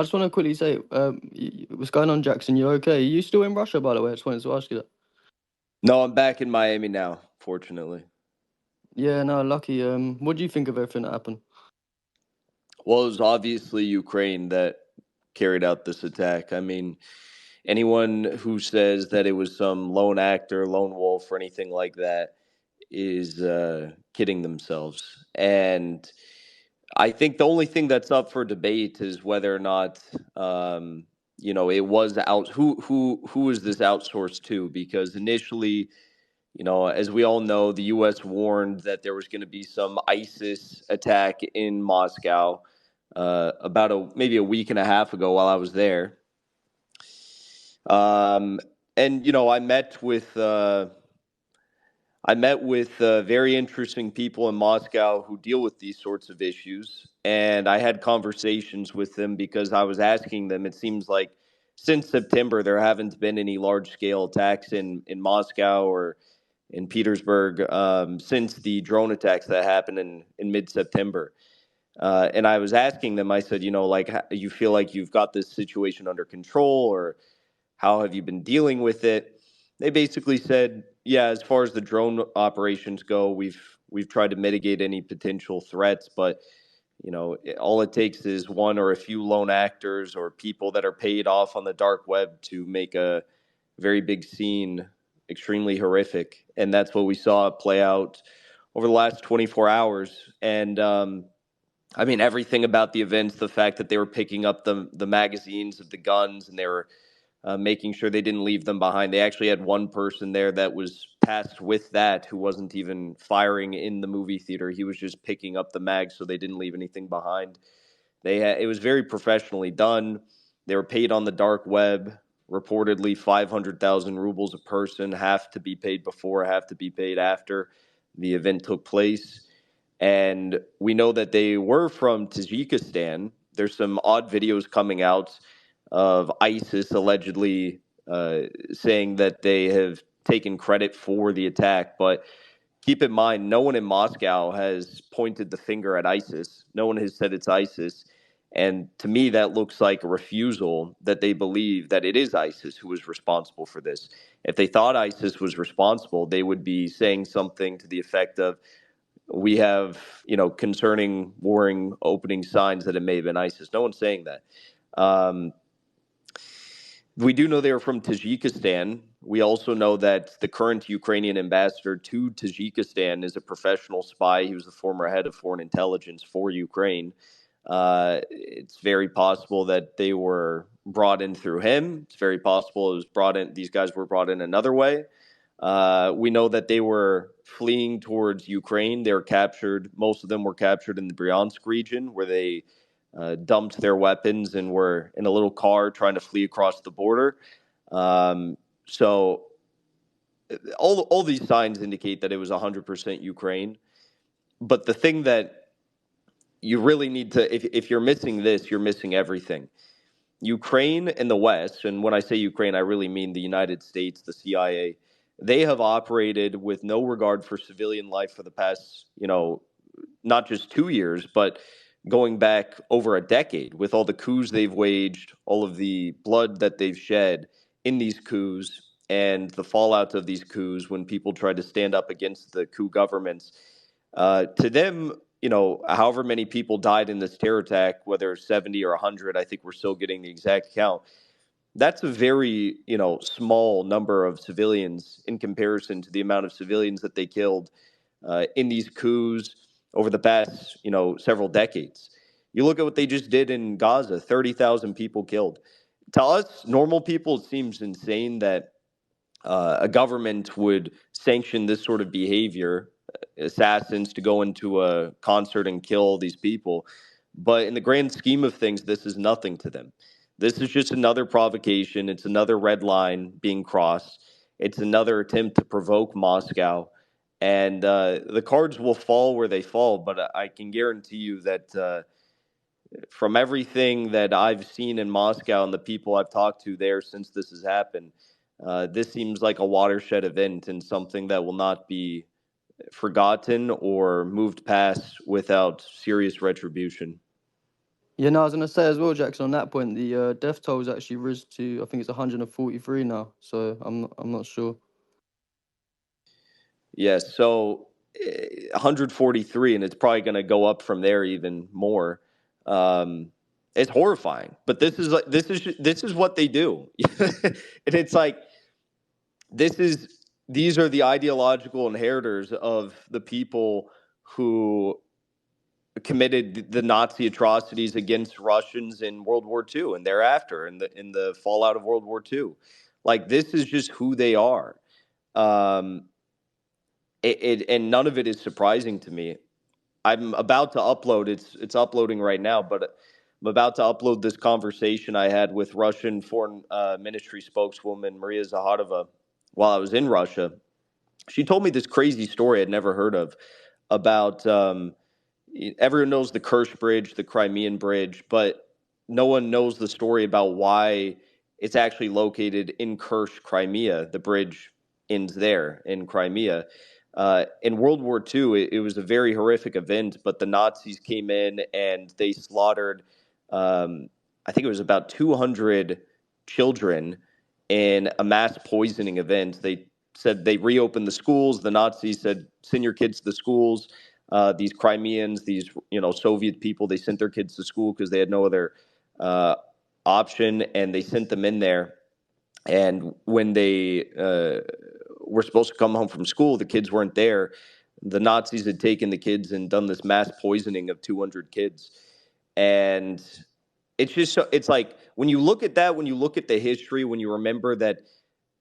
just want to quickly say, what's going on, Jackson? You okay? Are you still in Russia, by the way? I just wanted to ask you that. No, I'm back in Miami now, fortunately. Yeah, no, lucky. What do you think of everything that happened? Well, it was obviously Ukraine that carried out this attack. I mean, anyone who says that it was some lone actor, lone wolf, or anything like that is kidding themselves. And I think the only thing that's up for debate is whether or not, it was out. Who is this outsourced to? Because initially, as we all know, the U.S. warned that there was going to be some ISIS attack in Moscow about maybe a week and a half ago while I was there. Um, and I met with very interesting people in Moscow who deal with these sorts of issues, and I had conversations with them because I was asking them. It seems like since September there haven't been any large scale attacks in Moscow or in Petersburg since the drone attacks that happened in mid September. And I was asking them, I said, like, you feel like you've got this situation under control, or how have you been dealing with it? They basically said, yeah, as far as the drone operations go, we've tried to mitigate any potential threats, but all it takes is one or a few lone actors or people that are paid off on the dark web to make a very big scene extremely horrific. And that's what we saw play out over the last 24 hours. And I mean, everything about the events, the fact that they were picking up the magazines of the guns, and they were making sure they didn't leave them behind. They actually had one person there that was tasked with that, who wasn't even firing in the movie theater. He was just picking up the mags so they didn't leave anything behind. It was very professionally done. They were paid on the dark web, reportedly 500,000 rubles a person, half to be paid before, half to be paid after the event took place. And we know that they were from Tajikistan. There's some odd videos coming out of ISIS allegedly saying that they have taken credit for the attack. But keep in mind, no one in Moscow has pointed the finger at ISIS. No one has said it's ISIS. And to me, that looks like a refusal that they believe that it is ISIS who is responsible for this. If they thought ISIS was responsible, they would be saying something to the effect of, we have, concerning warring opening signs that it may have been ISIS. No one's saying that. We do know they are from Tajikistan. We also know that the current Ukrainian ambassador to Tajikistan is a professional spy. He was the former head of foreign intelligence for Ukraine. It's very possible that they were brought in through him. It's very possible it was brought in. These guys were brought in another way. We know that they were fleeing towards Ukraine. They were captured. Most of them were captured in the Bryansk region, where they dumped their weapons and were in a little car trying to flee across the border. So all these signs indicate that it was 100% Ukraine. But the thing that you really need to, if you're missing this, you're missing everything. Ukraine and the West, and when I say Ukraine, I really mean the United States, the CIA, they have operated with no regard for civilian life for the past, not just 2 years, but going back over a decade, with all the coups they've waged, all of the blood that they've shed in these coups, and the fallout of these coups when people tried to stand up against the coup governments. To them, however many people died in this terror attack, whether 70 or 100, I think we're still getting the exact count. That's a very, small number of civilians in comparison to the amount of civilians that they killed in these coups over the past, several decades. You look at what they just did in Gaza, 30,000 people killed. To us, normal people, it seems insane that a government would sanction this sort of behavior, assassins to go into a concert and kill these people. But in the grand scheme of things, this is nothing to them. This is just another provocation. It's another red line being crossed. It's another attempt to provoke Moscow. And the cards will fall where they fall. But I can guarantee you that from everything that I've seen in Moscow and the people I've talked to there since this has happened, this seems like a watershed event and something that will not be forgotten or moved past without serious retribution. Yeah, no, I was gonna say as well, Jackson. On that point, the death toll has actually risen to, I think it's 143 now. So I'm not sure. Yes, so 143, and it's probably going to go up from there even more. Um, it's horrifying, but this is what they do, and it's like this is these are the ideological inheritors of the people who committed the Nazi atrocities against Russians in World War II and thereafter, in the fallout of World War II. Like this is just who they are. Um, and none of it is surprising to me. I'm about to upload. It's uploading right now, but I'm about to upload this conversation I had with Russian Foreign Ministry spokeswoman Maria Zaharova while I was in Russia. She told me this crazy story I'd never heard of about everyone knows the Kerch Bridge, the Crimean Bridge, but no one knows the story about why it's actually located in Kerch, Crimea. The bridge ends there in Crimea. In World War II, it was a very horrific event, but the Nazis came in and they slaughtered, um, I think it was about 200 children in a mass poisoning event. They said they reopened the schools. The Nazis said, send your kids to the schools. These Crimeans, these Soviet people, they sent their kids to school because they had no other uh, option, and they sent them in there. And when they were supposed to come home from school, the kids weren't there. The Nazis had taken the kids and done this mass poisoning of 200 kids, and it's just it's like when you look at that, when you look at the history, when you remember that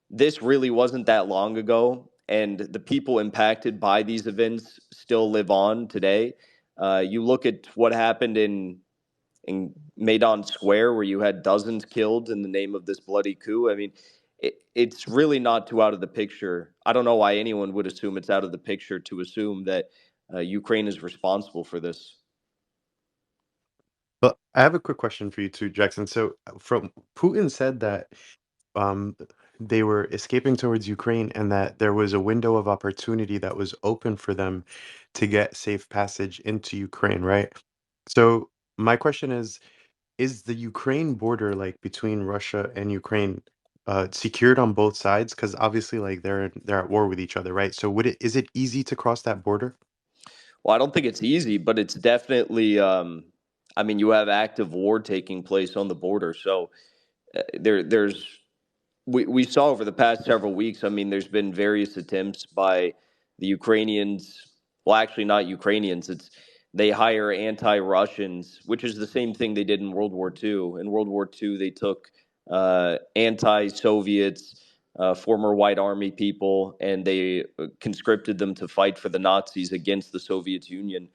this really wasn't that long ago, and the people impacted by these events still live on today. You look at what happened in Maidan Square, where you had dozens killed in the name of this bloody coup. I mean, it's really not too out of the picture. I don't know why anyone would assume it's out of the picture to assume that Ukraine is responsible for this. But I have a quick question for you too, Jackson. So, from Putin said that um, they were escaping towards Ukraine and that there was a window of opportunity that was open for them to get safe passage into Ukraine, right? So, my question is the Ukraine border, like between Russia and Ukraine, secured on both sides? Because obviously, like they're at war with each other, right? So, is it easy to cross that border? Well, I don't think it's easy, but it's definitely. I mean, you have active war taking place on the border, so there's we saw over the past several weeks. I mean, there's been various attempts by the Ukrainians. Well, actually, not Ukrainians. It's they hire anti-Russians, which is the same thing they did in World War II. In World War II, they took anti-Soviets, former White Army people, and they conscripted them to fight for the Nazis against the Soviet Union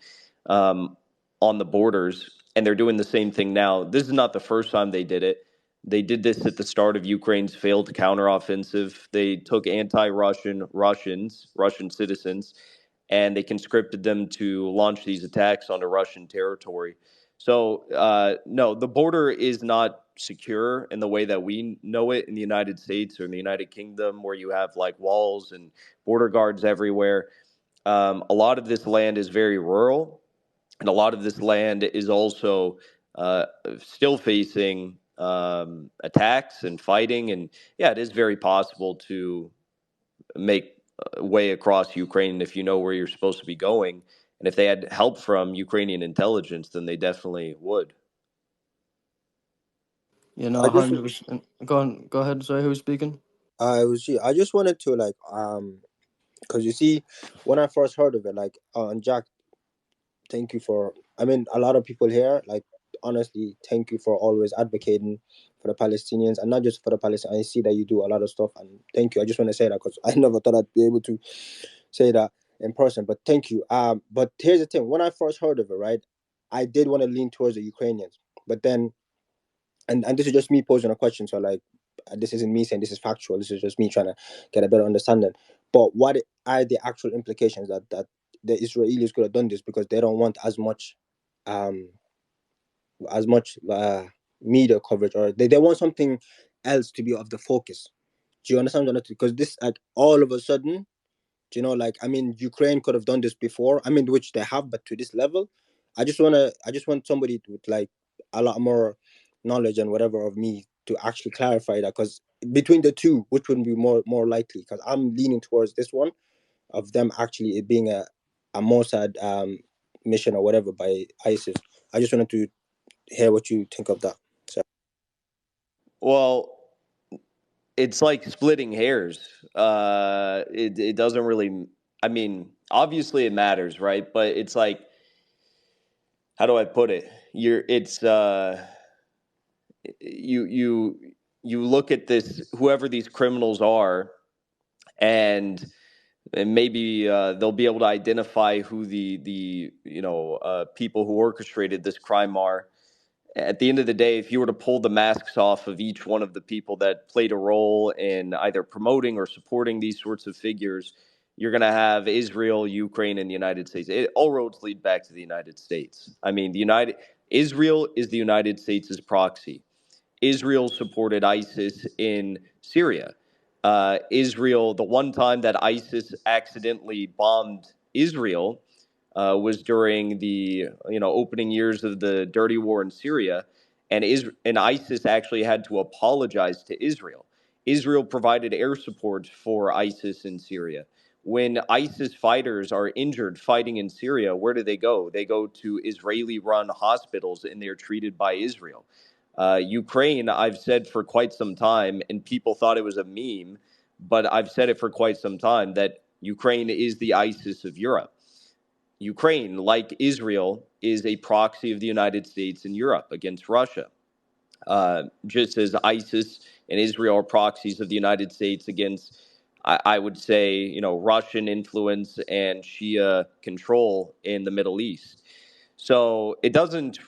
um, on the borders. And they're doing the same thing now. This is not the first time they did it. They did this at the start of Ukraine's failed counteroffensive. They took Russian citizens, and they conscripted them to launch these attacks onto Russian territory. So, no, the border is not secure in the way that we know it in the United States or in the United Kingdom, where you have like walls and border guards everywhere. A lot of this land is very rural, and a lot of this land is also uh, still facing attacks and fighting. And yeah, it is very possible to make a way across Ukraine if you know where you're supposed to be going. And if they had help from Ukrainian intelligence, then they definitely would. Yeah, no, I just 100%. Go on, go ahead. Sorry, who's speaking? I just wanted to like because you see when I first heard of it, like and Jack, thank you for, I mean, a lot of people here, like, honestly, thank you for always advocating for the Palestinians, and not just for the Palestinians. I see that you do a lot of stuff, and thank you. I just want to say that because I never thought I'd be able to say that in person, but thank you. But here's the thing: when I first heard of it, right, I did want to lean towards the Ukrainians, but then, and this is just me posing a question, so like, this isn't me saying this is factual. This is just me trying to get a better understanding. But what are the actual implications that the Israelis could have done this because they don't want um, as much media coverage, or they want something else to be of the focus. Do you understand what I'm saying? Because this, like, all of a sudden, like, I mean, Ukraine could have done this before. I mean, which they have, but to this level, I just want somebody to, like, a lot more knowledge and whatever of me to actually clarify that, because between the two, which would be more likely? Because I'm leaning towards this one of them actually it being a Mossad mission or whatever by ISIS. I just wanted to hear what you think of that. So Well, it's like splitting hairs. It doesn't really. I mean, obviously it matters, right? But it's like, how do I put it? You you look at this, whoever these criminals are, and maybe they'll be able to identify who the people who orchestrated this crime are. At the end of the day, if you were to pull the masks off of each one of the people that played a role in either promoting or supporting these sorts of figures, you're going to have Israel, Ukraine, and the United States. All roads lead back to the United States. I mean, Israel is the United States' proxy. Israel supported ISIS in Syria. Israel, the one time that ISIS accidentally bombed Israel was during the opening years of the dirty war in Syria, and ISIS actually had to apologize to Israel. Israel provided air support for ISIS in Syria. When ISIS fighters are injured fighting in Syria, where do they go? They go to Israeli-run hospitals and they're treated by Israel. Ukraine, I've said for quite some time, and people thought it was a meme, but I've said it for quite some time that Ukraine is the ISIS of Europe. Ukraine, like Israel, is a proxy of the United States in Europe against Russia. Just as ISIS and Israel are proxies of the United States against, I would say, Russian influence and Shia control in the Middle East. So it doesn't,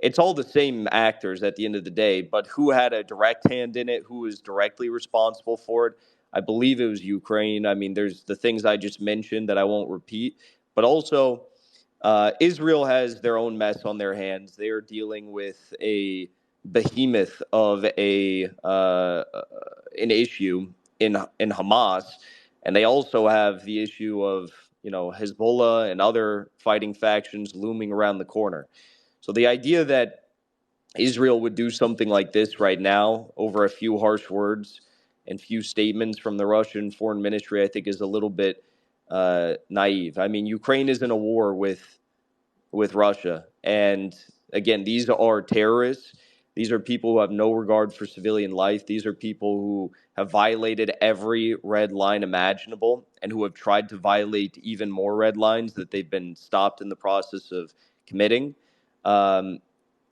it's all the same actors at the end of the day, but who had a direct hand in it, who was directly responsible for it? I believe it was Ukraine. I mean, there's the things I just mentioned that I won't repeat, but also Israel has their own mess on their hands. They are dealing with a behemoth of an issue in Hamas, and they also have the issue of Hezbollah and other fighting factions looming around the corner. So the idea that Israel would do something like this right now over a few harsh words and few statements from the Russian foreign ministry, I think, is a little bit naive. I mean, Ukraine is in a war with Russia, and again, these are terrorists. These are people who have no regard for civilian life. These are people who have violated every red line imaginable and who have tried to violate even more red lines that they've been stopped in the process of committing. Um,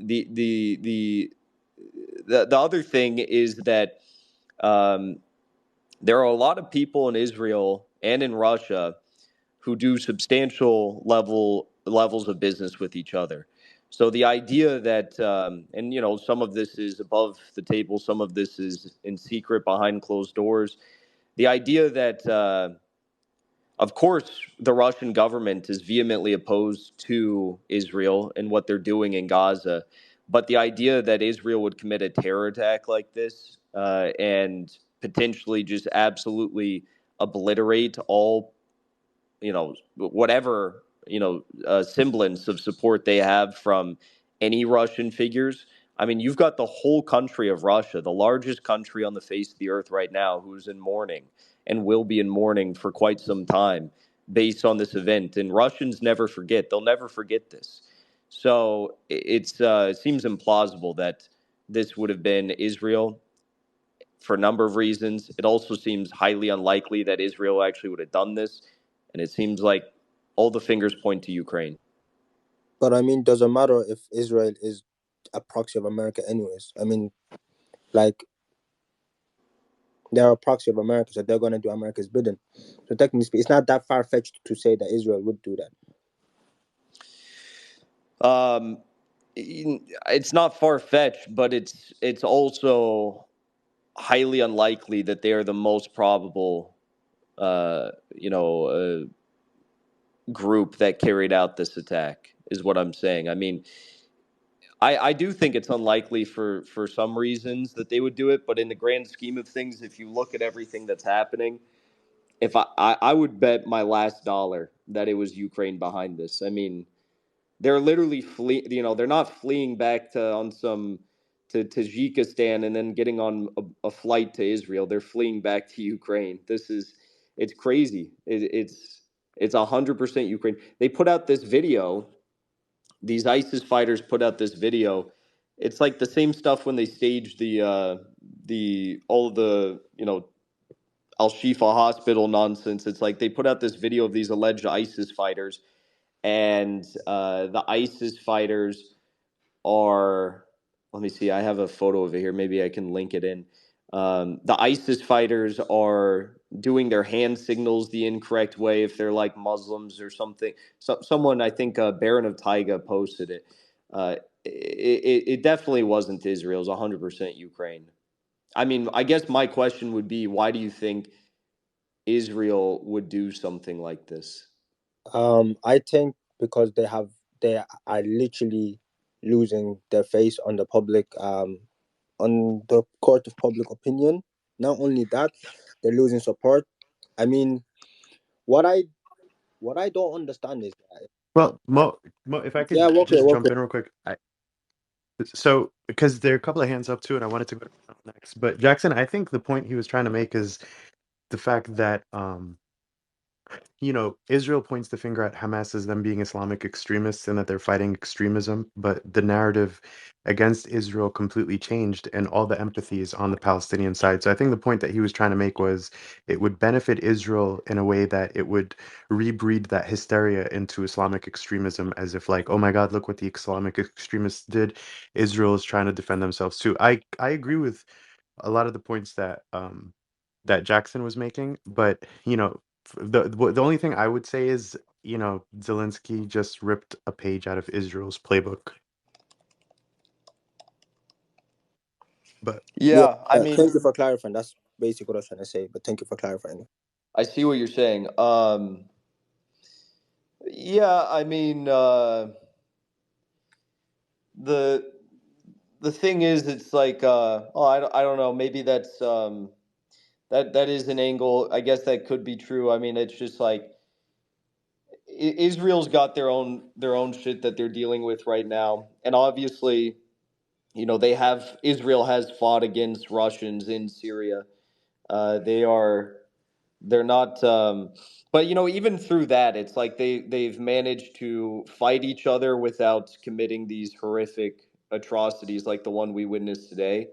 the, the the the other thing is that um, there are a lot of people in Israel and in Russia who do substantial levels of business with each other. So the idea that, and some of this is above the table, some of this is in secret behind closed doors. The idea that, of course, the Russian government is vehemently opposed to Israel and what they're doing in Gaza, but the idea that Israel would commit a terror attack like this and potentially just absolutely obliterate all whatever semblance of support they have from any Russian figures. I mean, you've got the whole country of Russia, the largest country on the face of the earth right now, who's in mourning and will be in mourning for quite some time based on this event. And Russians never forget; they'll never forget this. So it seems implausible that this would have been Israel for a number of reasons. It also seems highly unlikely that Israel actually would have done this. And it seems like all the fingers point to Ukraine. but I mean, doesn't matter if Israel is a proxy of America, anyways. I mean, like they're a proxy of America, so they're gonna do America's bidding. So technically, it's not that far fetched to say that Israel would do that. It's not far fetched, but it's also highly unlikely that they are the most probable, uh, you know, uh, group that carried out this attack. Is what I'm saying. I mean, I do think it's unlikely for some reasons that they would do it, but in the grand scheme of things, if you look at everything that's happening, if I would bet my last dollar that it was Ukraine behind this. I mean, they're literally flee. You know, they're not fleeing back to on some to Tajikistan and then getting on a flight to Israel. They're fleeing back to Ukraine. This is it's crazy. It's 100% Ukraine. They put out this video. These ISIS fighters put out this video. It's like the same stuff when they staged the all of the Al Shifa hospital nonsense. It's like they put out this video of these alleged ISIS fighters, and the ISIS fighters are. Let me see. I have a photo of it here. Maybe I can link it in. The ISIS fighters are doing their hand signals the incorrect way if they're like Muslims or something. So, someone, I think Baron of Taiga posted it. It definitely wasn't Israel. It was 100% Ukraine. I mean, I guess my question would be, why do you think Israel would do something like this? I think because they are literally losing their face on the public on the court of public opinion. Not only that, they're losing support. I mean, what I don't understand is that, Well, Mo, if I yeah, could okay, just okay. jump in real quick. So, because there are a couple of hands up too, and I wanted to go to next. But Jackson, I think the point he was trying to make is the fact that Israel points the finger at Hamas as them being Islamic extremists and that they're fighting extremism, but the narrative against Israel completely changed and all the empathy is on the Palestinian side. So I think the point that he was trying to make was it would benefit Israel in a way that it would rebreed that hysteria into Islamic extremism as if like, oh my God, look what the Islamic extremists did. Israel is trying to defend themselves too. I agree with a lot of the points that Jackson was making, but the only thing I would say is Zelensky just ripped a page out of Israel's playbook. But Yeah, Yeah, I mean, thank you for clarifying. That's basically what I was trying to say, but thank you for clarifying. I see what you're saying. Yeah, I mean, the the thing is, it's like, oh, I don't know. Maybe that is an angle. I guess that could be true. I mean, it's just like Israel's got their own shit that they're dealing with right now, and obviously, Israel has fought against Russians in Syria. They are they're not but even through that, it's like they've managed to fight each other without committing these horrific atrocities like the one we witnessed today.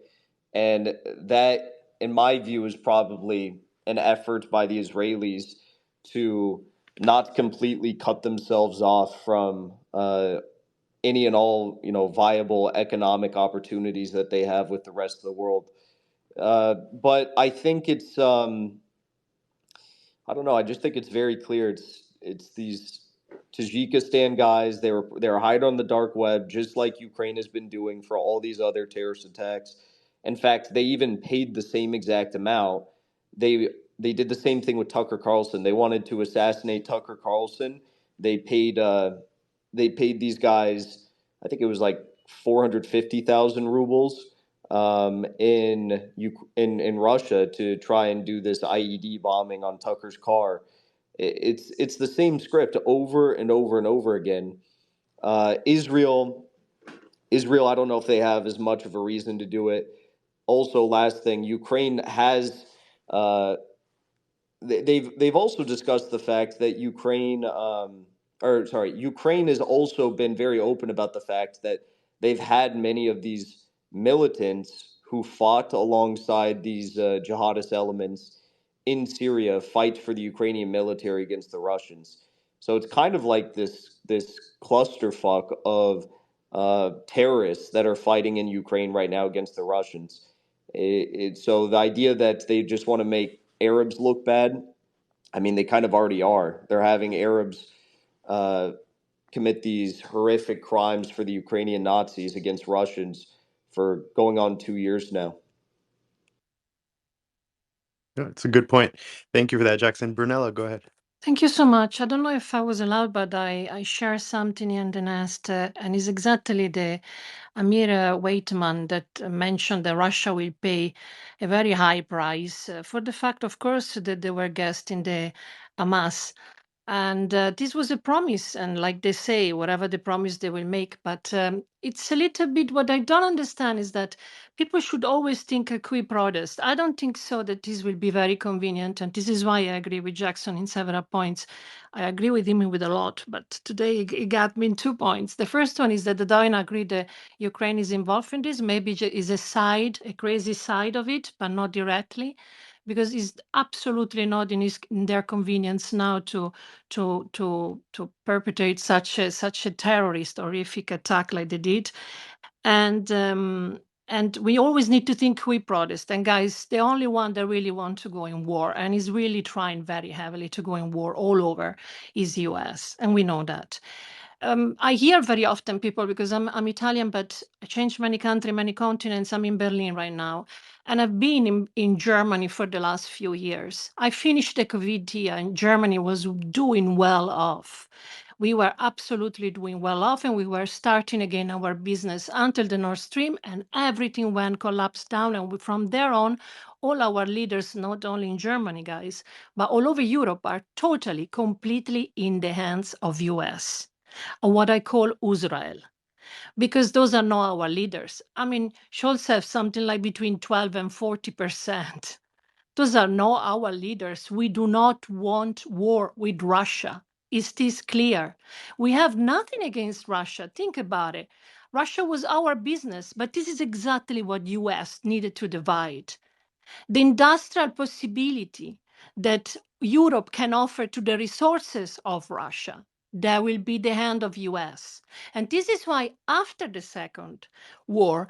And that, in my view, is probably an effort by the Israelis to not completely cut themselves off from any and all viable economic opportunities that they have with the rest of the world. But I think it's I don't know. I just think it's very clear. It's these Tajikistan guys. They were hiding on the dark web, just like Ukraine has been doing for all these other terrorist attacks. In fact, they even paid the same exact amount. They did the same thing with Tucker Carlson. They wanted to assassinate Tucker Carlson. They paid these guys. I think it was like 450,000 rubles in Russia to try and do this IED bombing on Tucker's car. It's the same script over and over and over again. Israel, I don't know if they have as much of a reason to do it. Also, last thing, Ukraine has uh, they've also discussed the fact that Ukraine has also been very open about the fact that they've had many of these militants who fought alongside these jihadist elements in Syria fight for the Ukrainian military against the Russians. So it's kind of like this clusterfuck of terrorists that are fighting in Ukraine right now against the Russians. So the idea that they just want to make Arabs look bad, I mean, they kind of already are. They're having Arabs uh, commit these horrific crimes for the Ukrainian Nazis against Russians for going on 2 years now. it's a good point. Thank you for that, Jackson. Brunella, go ahead. Thank you so much. I don't know if I was allowed, but I share something in the nest, and it's exactly the Amir Waitman that mentioned that Russia will pay a very high price for the fact, of course, that they were guests in the Hamas And this was a promise, and like they say, whatever the promise they will make. But it's a little bit what I don't understand is that people should always think a qui prodest. I don't think so that this will be very convenient, and this is why I agree with Jackson in several points. I agree with him with a lot, but today he got me in 2 points. The first one is that I don't agree that Ukraine is involved in this. Maybe is a side, a crazy side of it, but not directly, because it's absolutely not in their convenience now to perpetrate such a terrorist horrific attack like they did. And we always need to think we protest. And guys, the only one that really want to go in war and is really trying very heavily to go in war all over is US, and we know that. I hear very often people, because I'm Italian, but I changed many countries, many continents. I'm in Berlin right now, and I've been in Germany for the last few years. I finished the COVID year, and Germany was doing well off. We were absolutely doing well off, and we were starting again our business until the Nord Stream, and everything went collapsed down. And from there on, all our leaders, not only in Germany, guys, but all over Europe, are totally, completely in the hands of US. Or what I call Israel, because those are not our leaders. I mean, Scholz have something like between 12 and 40%. Those are not our leaders. We do not want war with Russia. Is this clear? We have nothing against Russia. Think about it. Russia was our business, but this is exactly what US needed to divide. The industrial possibility that Europe can offer to the resources of Russia, that will be the hand of US. And this is why after the Second War,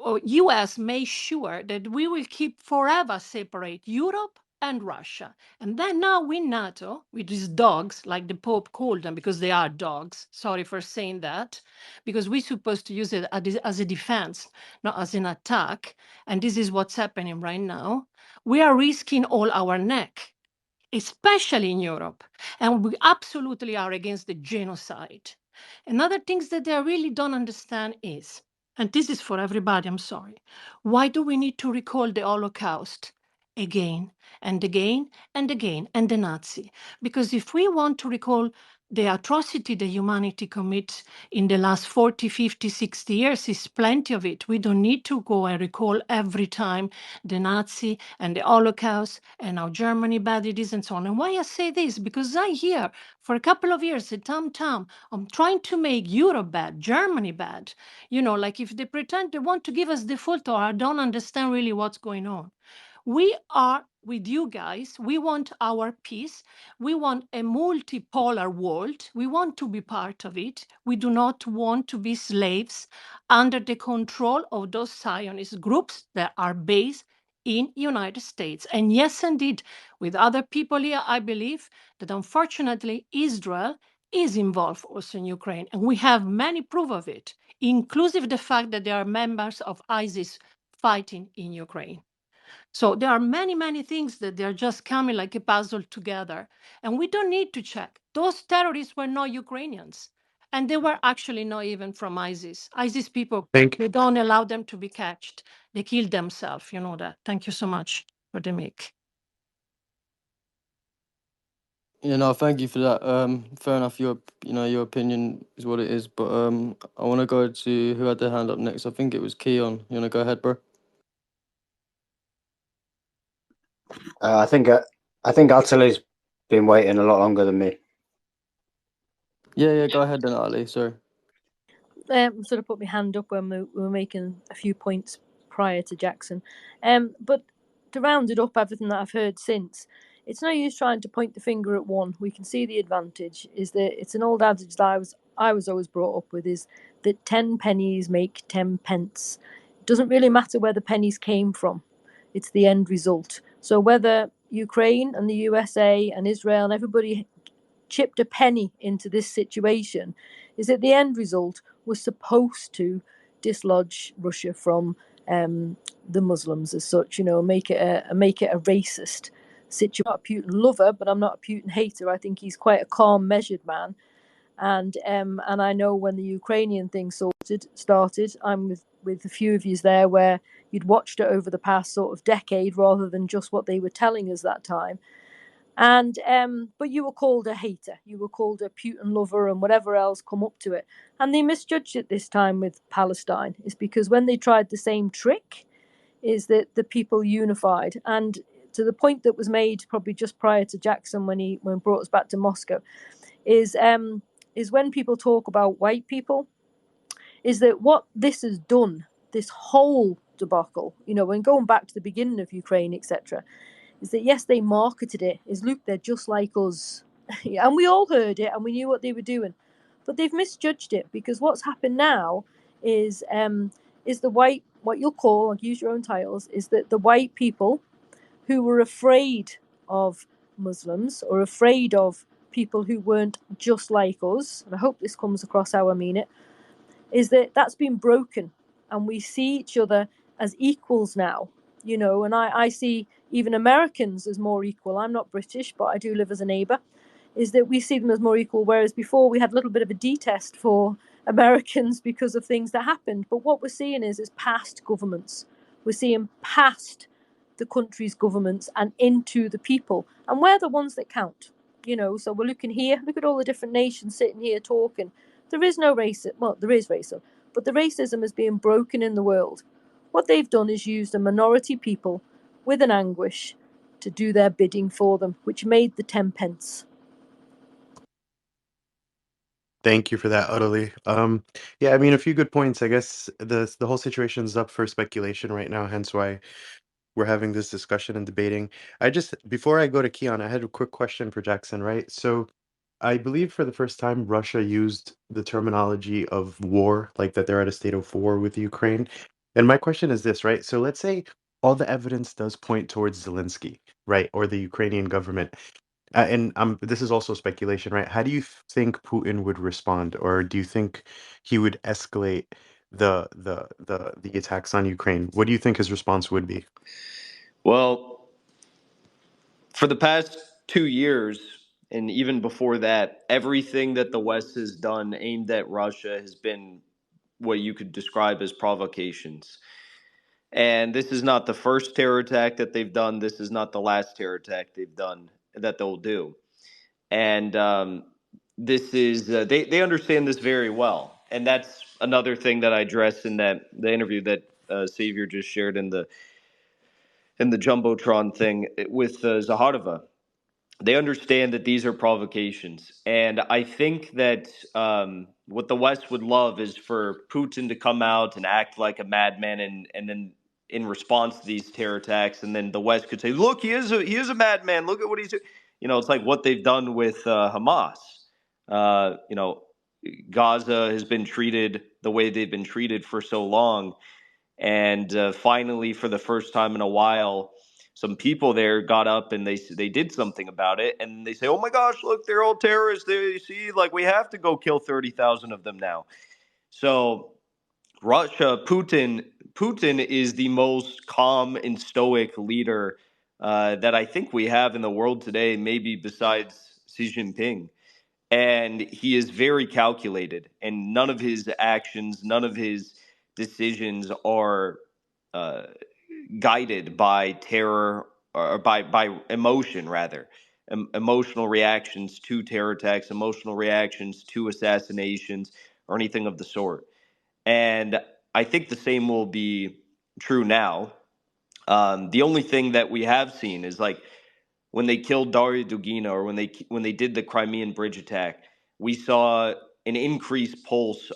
US made sure that we will keep forever separate Europe and Russia. And then now with NATO, with these dogs, like the Pope called them, because they are dogs, sorry for saying that, because we're supposed to use it as a defense, not as an attack. And this is what's happening right now. We are risking all our neck, especially in Europe. And we absolutely are against the genocide. Another thing that they really don't understand is, and this is for everybody, I'm sorry, why do we need to recall the Holocaust again and again and again, and the Nazi? Because if we want to recall the atrocity that humanity commits in the last 40, 50, 60 years, is plenty of it. We don't need to go and recall every time the Nazi and the Holocaust and how Germany bad it is and so on. And why I say this? Because I hear for a couple of years a tam-tam, I'm trying to make Europe bad, Germany bad. You know, like if they pretend they want to give us the full tour, I don't understand really what's going on. We are with you guys. We want our peace. We want a multipolar world. We want to be part of it. We do not want to be slaves under the control of those Zionist groups that are based in United States. And yes, indeed, with other people here, I believe that unfortunately Israel is involved also in Ukraine. And we have many proof of it, inclusive the fact that they are members of ISIS fighting in Ukraine. So there are many, many things that they're just coming like a puzzle together. And we don't need to check. Those terrorists were not Ukrainians. And they were actually not even from ISIS. ISIS people, Thank they don't allow them to be catched. They kill themselves, you know that. Thank you so much for the mic. Yeah, no, thank you for that. Fair enough. Your opinion is what it is. But I want to go to who had their hand up next. I think it was Keon. You want to go ahead, bro? I think Atali's been waiting a lot longer than me. Yeah. Go ahead then, Ali. Sorry. Sort of put my hand up when we were making a few points prior to Jackson. But to round it up, everything that I've heard since, it's no use trying to point the finger at one. We can see the advantage. Is that it's an old adage that I was always brought up with, is that 10 pennies make 10 pence. It doesn't really matter where the pennies came from. It's the end result. So whether Ukraine and the USA and Israel and everybody chipped a penny into this situation, is that the end result was supposed to dislodge Russia from the Muslims as such, make it a racist situation. I'm not a Putin lover, but I'm not a Putin hater. I think he's quite a calm, measured man. And I know when the Ukrainian thing started, I'm with a few of you there where you'd watched it over the past sort of decade rather than just what they were telling us that time. And but you were called a hater, you were called a Putin lover, and whatever else come up to it. And they misjudged it this time with Palestine, is because when they tried the same trick, is that the people unified. And to the point that was made probably just prior to Jackson when he brought us back to Moscow, is when people talk about white people, is that what this has done, this whole debacle, when going back to the beginning of Ukraine, etc., is that yes, they marketed it as, look, they're just like us. And we all heard it and we knew what they were doing. But they've misjudged it, because what's happened now is the white, what you'll call, I'll use your own titles, is that the white people who were afraid of Muslims or afraid of people who weren't just like us, and I hope this comes across how I mean it, is that that's been broken, and we see each other as equals now, and I see even Americans as more equal. I'm not British, but I do live as a neighbour. Is that we see them as more equal, whereas before we had a little bit of a detest for Americans because of things that happened. But what we're seeing is past governments. We're seeing past the country's governments and into the people, and we're the ones that count. So we're looking here, look at all the different nations sitting here talking. There is no racism. Well, there is racism, but the racism is being broken in the world. What they've done is used a minority people with an anguish to do their bidding for them, which made the 10 pence. Thank you for that, utterly. Yeah, I mean, a few good points. I guess the whole situation is up for speculation right now, hence why we're having this discussion and debating. Before I go to Keon, I had a quick question for Jackson, right? So I believe for the first time, Russia used the terminology of war, like that they're at a state of war with Ukraine. And my question is this, right? So let's say all the evidence does point towards Zelensky, right, or the Ukrainian government. And this is also speculation, right? How do you think Putin would respond, or do you think he would escalate the attacks on Ukraine? What do you think his response would be? Well, for the past 2 years, and even before that, everything that the West has done aimed at Russia has been what you could describe as provocations. And this is not the first terror attack that they've done. This is not the last terror attack they've done that they'll do. And this is they understand this very well. And that's another thing that I addressed in the interview that Savior just shared in the jumbotron thing with Zaharova. They understand that these are provocations, and I think that what the West would love is for Putin to come out and act like a madman, and then in response to these terror attacks, and then the West could say, "Look, he is a madman. Look at what he's doing." It's like what they've done with Hamas. Uh, you know, Gaza has been treated the way they've been treated for so long, and finally, for the first time in a while, some people there got up and they did something about it, and they say, "Oh my gosh, look, they're all terrorists. They see, like, we have to go kill 30,000 of them now." So Putin is the most calm and stoic leader that I think we have in the world today, maybe besides Xi Jinping. And he is very calculated, and none of his actions, none of his decisions are uh, guided by terror, or by emotion, rather. Emotional reactions to terror attacks, emotional reactions to assassinations, or anything of the sort. And I think the same will be true now. The only thing that we have seen is, like, when they killed Daria Dugina, or when they did the Crimean bridge attack, we saw an increased pulse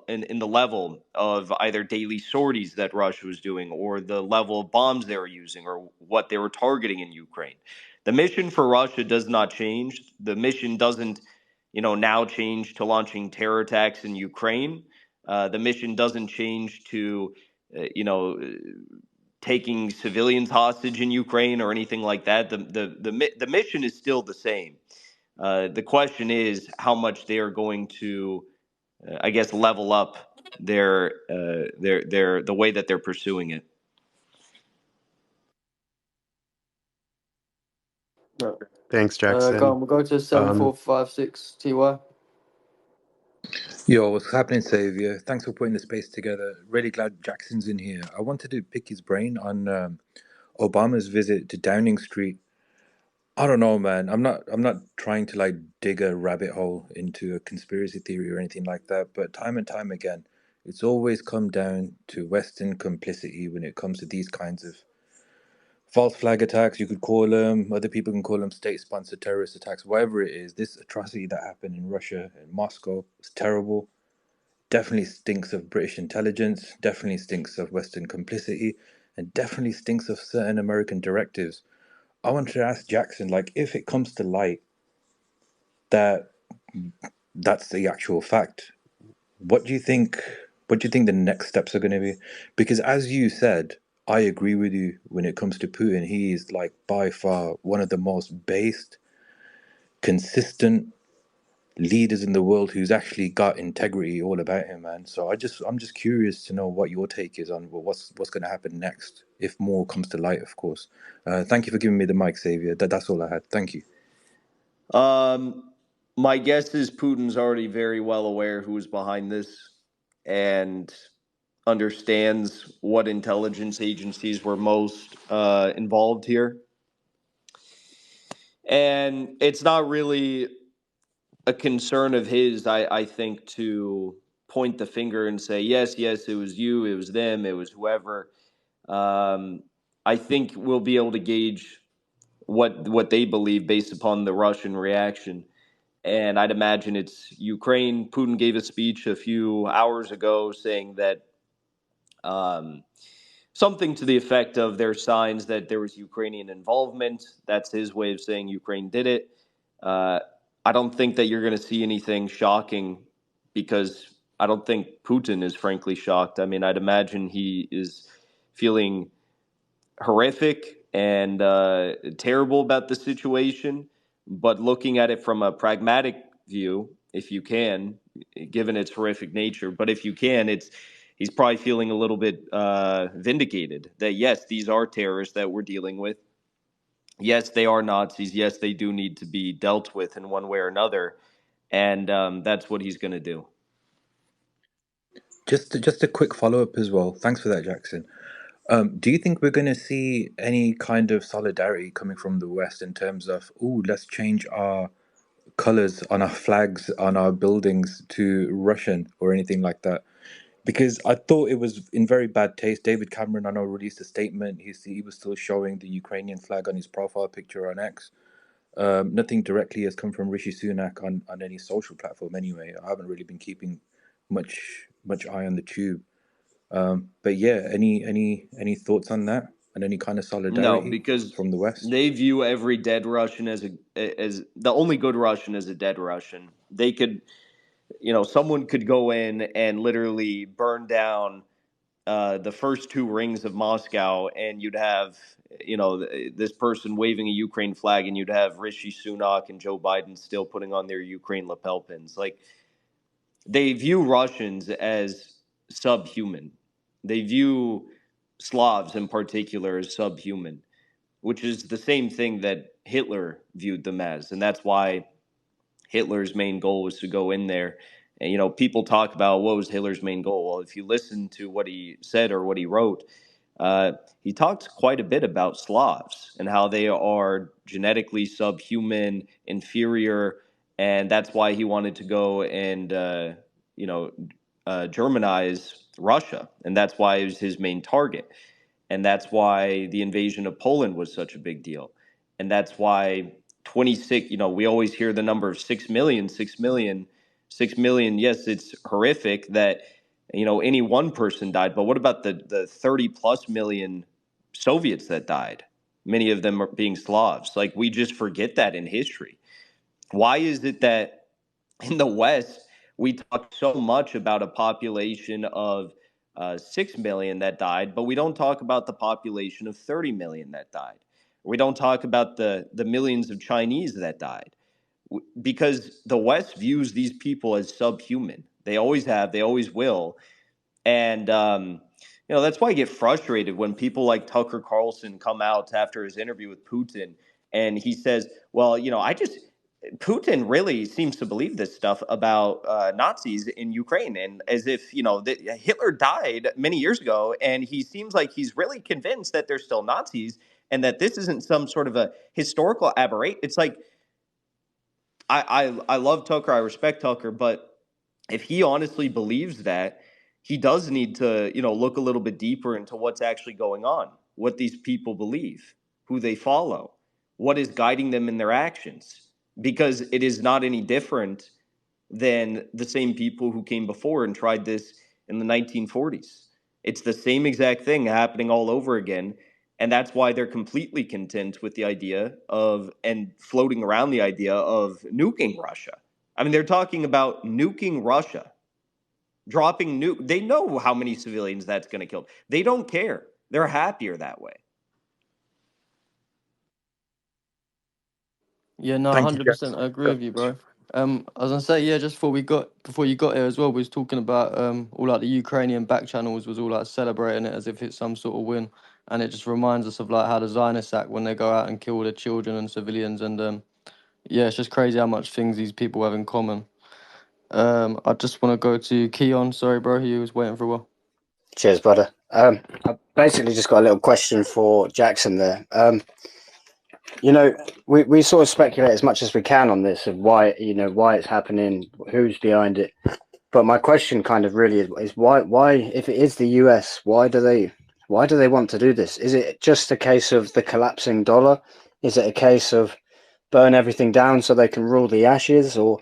in the level of either daily sorties that Russia was doing, or the level of bombs they were using, or what they were targeting in Ukraine. The mission for Russia does not change. The mission doesn't, now change to launching terror attacks in Ukraine. The mission doesn't change to, taking civilians hostage in Ukraine or anything like that. The mission is still the same. The question is how much they are going to, I guess, level up the way that they're pursuing it. Right. Thanks, Go Jackson. on, we'll go to Um, 7456 TY. Yo, what's happening, Xavier? Thanks for putting the space together. Really glad Jackson's in here. I wanted to pick his brain on Obama's visit to Downing Street. I don't know, man. I'm not trying to like dig a rabbit hole into a conspiracy theory or anything like that, but time and time again, it's always come down to Western complicity when it comes to these kinds of false flag attacks. You could call them, other people can call them state-sponsored terrorist attacks, whatever it is. This atrocity that happened in Russia and Moscow was terrible. Definitely stinks of British intelligence, definitely stinks of Western complicity, and definitely stinks of certain American directives. I wanted to ask Jackson, like, if it comes to light that that's the actual fact, what do you think? What do you think the next steps are going to be? Because as you said, I agree with you when it comes to Putin. He is like by far one of the most based, consistent leaders in the world who's actually got integrity all about him, man. So I'm just curious to know what your take is on what's going to happen next if more comes to light, of course. Thank you for giving me the mic, Xavier. That's all I had. Thank you. My guess is Putin's already very well aware who's behind this and understands what intelligence agencies were most involved here. And it's not really a concern of his, I think, to point the finger and say, yes, yes, it was you, it was them, it was whoever. Um, I think we'll be able to gauge what they believe based upon the Russian reaction. And I'd imagine it's Ukraine. Putin gave a speech a few hours ago saying that um, something to the effect of there are signs that there was Ukrainian involvement. That's his way of saying Ukraine did it. Uh, I don't think that you're going to see anything shocking because I don't think Putin is frankly shocked. I mean, I'd imagine he is feeling horrific and terrible about the situation. But looking at it from a pragmatic view, if you can, given its horrific nature, but if you can, it's he's probably feeling a little bit vindicated that yes, these are terrorists that we're dealing with. Yes, they are Nazis. Yes, they do need to be dealt with in one way or another, and that's what he's going to do. Just a quick follow up as well. Thanks for that, Jackson. Do you think we're going to see any kind of solidarity coming from the West in terms of, oh, let's change our colors on our flags, on our buildings to Russian or anything like that? Because I thought it was in very bad taste. David Cameron, I know, released a statement. He was still showing the Ukrainian flag on his profile picture on X. Nothing directly has come from Rishi Sunak on any social platform anyway. I haven't really been keeping much eye on the tube. But yeah, any thoughts on that and any kind of No, solidarity because from the West? they view every dead Russian as the only good Russian as a dead Russian. They could, someone could go in and literally burn down the first two rings of Moscow, and you'd have, this person waving a Ukraine flag, and you'd have Rishi Sunak and Joe Biden still putting on their Ukraine lapel pins. Like, they view Russians as subhuman. They view Slavs in particular as subhuman, which is the same thing that Hitler viewed them as. And that's why Hitler's main goal was to go in there. And, people talk about what was Hitler's main goal. Well, if you listen to what he said or what he wrote, uh, he talks quite a bit about Slavs and how they are genetically subhuman, inferior, and that's why he wanted to go and you know Germanize Russia, and that's why it was his main target, and that's why the invasion of Poland was such a big deal, and that's why 26. We always hear the number of 6 million, 6 million, 6 million. Yes, it's horrific that any one person died, but what about the 30 plus million Soviets that died? Many of them are being Slavs. Like, we just forget that in history. Why is it that in the West we talk so much about a population of 6 million that died, but we don't talk about the population of 30 million that died? We don't talk about the millions of Chinese that died because the West views these people as subhuman. They always have, they always will. And, that's why I get frustrated when people like Tucker Carlson come out after his interview with Putin and he says, well, Putin really seems to believe this stuff about Nazis in Ukraine, and as if Hitler died many years ago, and he seems like he's really convinced that they're still Nazis, and that this isn't some sort of a historical aberration. It's like I love Tucker, I respect Tucker, but if he honestly believes that, he does need to, look a little bit deeper into what's actually going on, what these people believe, who they follow, what is guiding them in their actions, because it is not any different than the same people who came before and tried this in the 1940s. It's the same exact thing happening all over again. And that's why they're completely content with the idea of, and floating around the idea of nuking Russia. I mean, they're talking about nuking Russia, dropping nuke. They know how many civilians that's going to kill. They don't care. They're happier that way. Yeah, no, Thank you, 100%. Jackson. I agree with you, bro. I was gonna say, yeah, just before you got here as well, we was talking about all like the Ukrainian back channels was all like celebrating it as if it's some sort of win, and it just reminds us of like how the Zionists act when they go out and kill the children and civilians, and yeah, it's just crazy how much things these people have in common. I just want to go to Keon. Sorry, bro, he was waiting for a while. Cheers, brother. I basically just got a little question for Jackson there. We sort of speculate as much as we can on this of why it's happening, who's behind it. But my question kind of really is why if it is the US, why do they want to do this? Is it just a case of the collapsing dollar? Is it a case of burn everything down so they can rule the ashes, or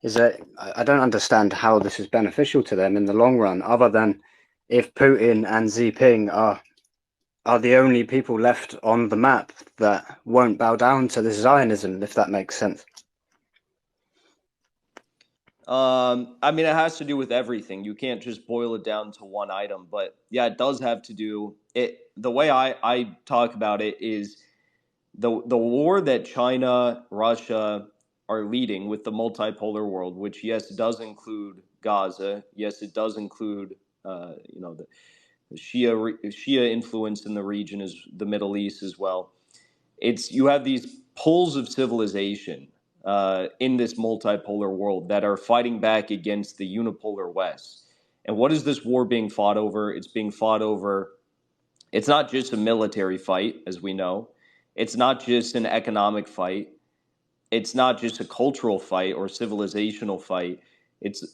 is it? I don't understand how this is beneficial to them in the long run, other than if Putin and Xi Jinping are the only people left on the map that won't bow down to this Zionism, if that makes sense. I mean, it has to do with everything. You can't just boil it down to one item, but yeah, it does have to do it. The way I talk about it is the war that China, Russia are leading with the multipolar world, which yes, does include Gaza. Yes, it does include the Shia influence in the region, is the Middle East as well. It's you have these poles of civilization in this multipolar world that are fighting back against the unipolar West. And what is this war being fought over? It's being fought over. It's not just a military fight, as we know. It's not just an economic fight. It's not just a cultural fight or civilizational fight. It's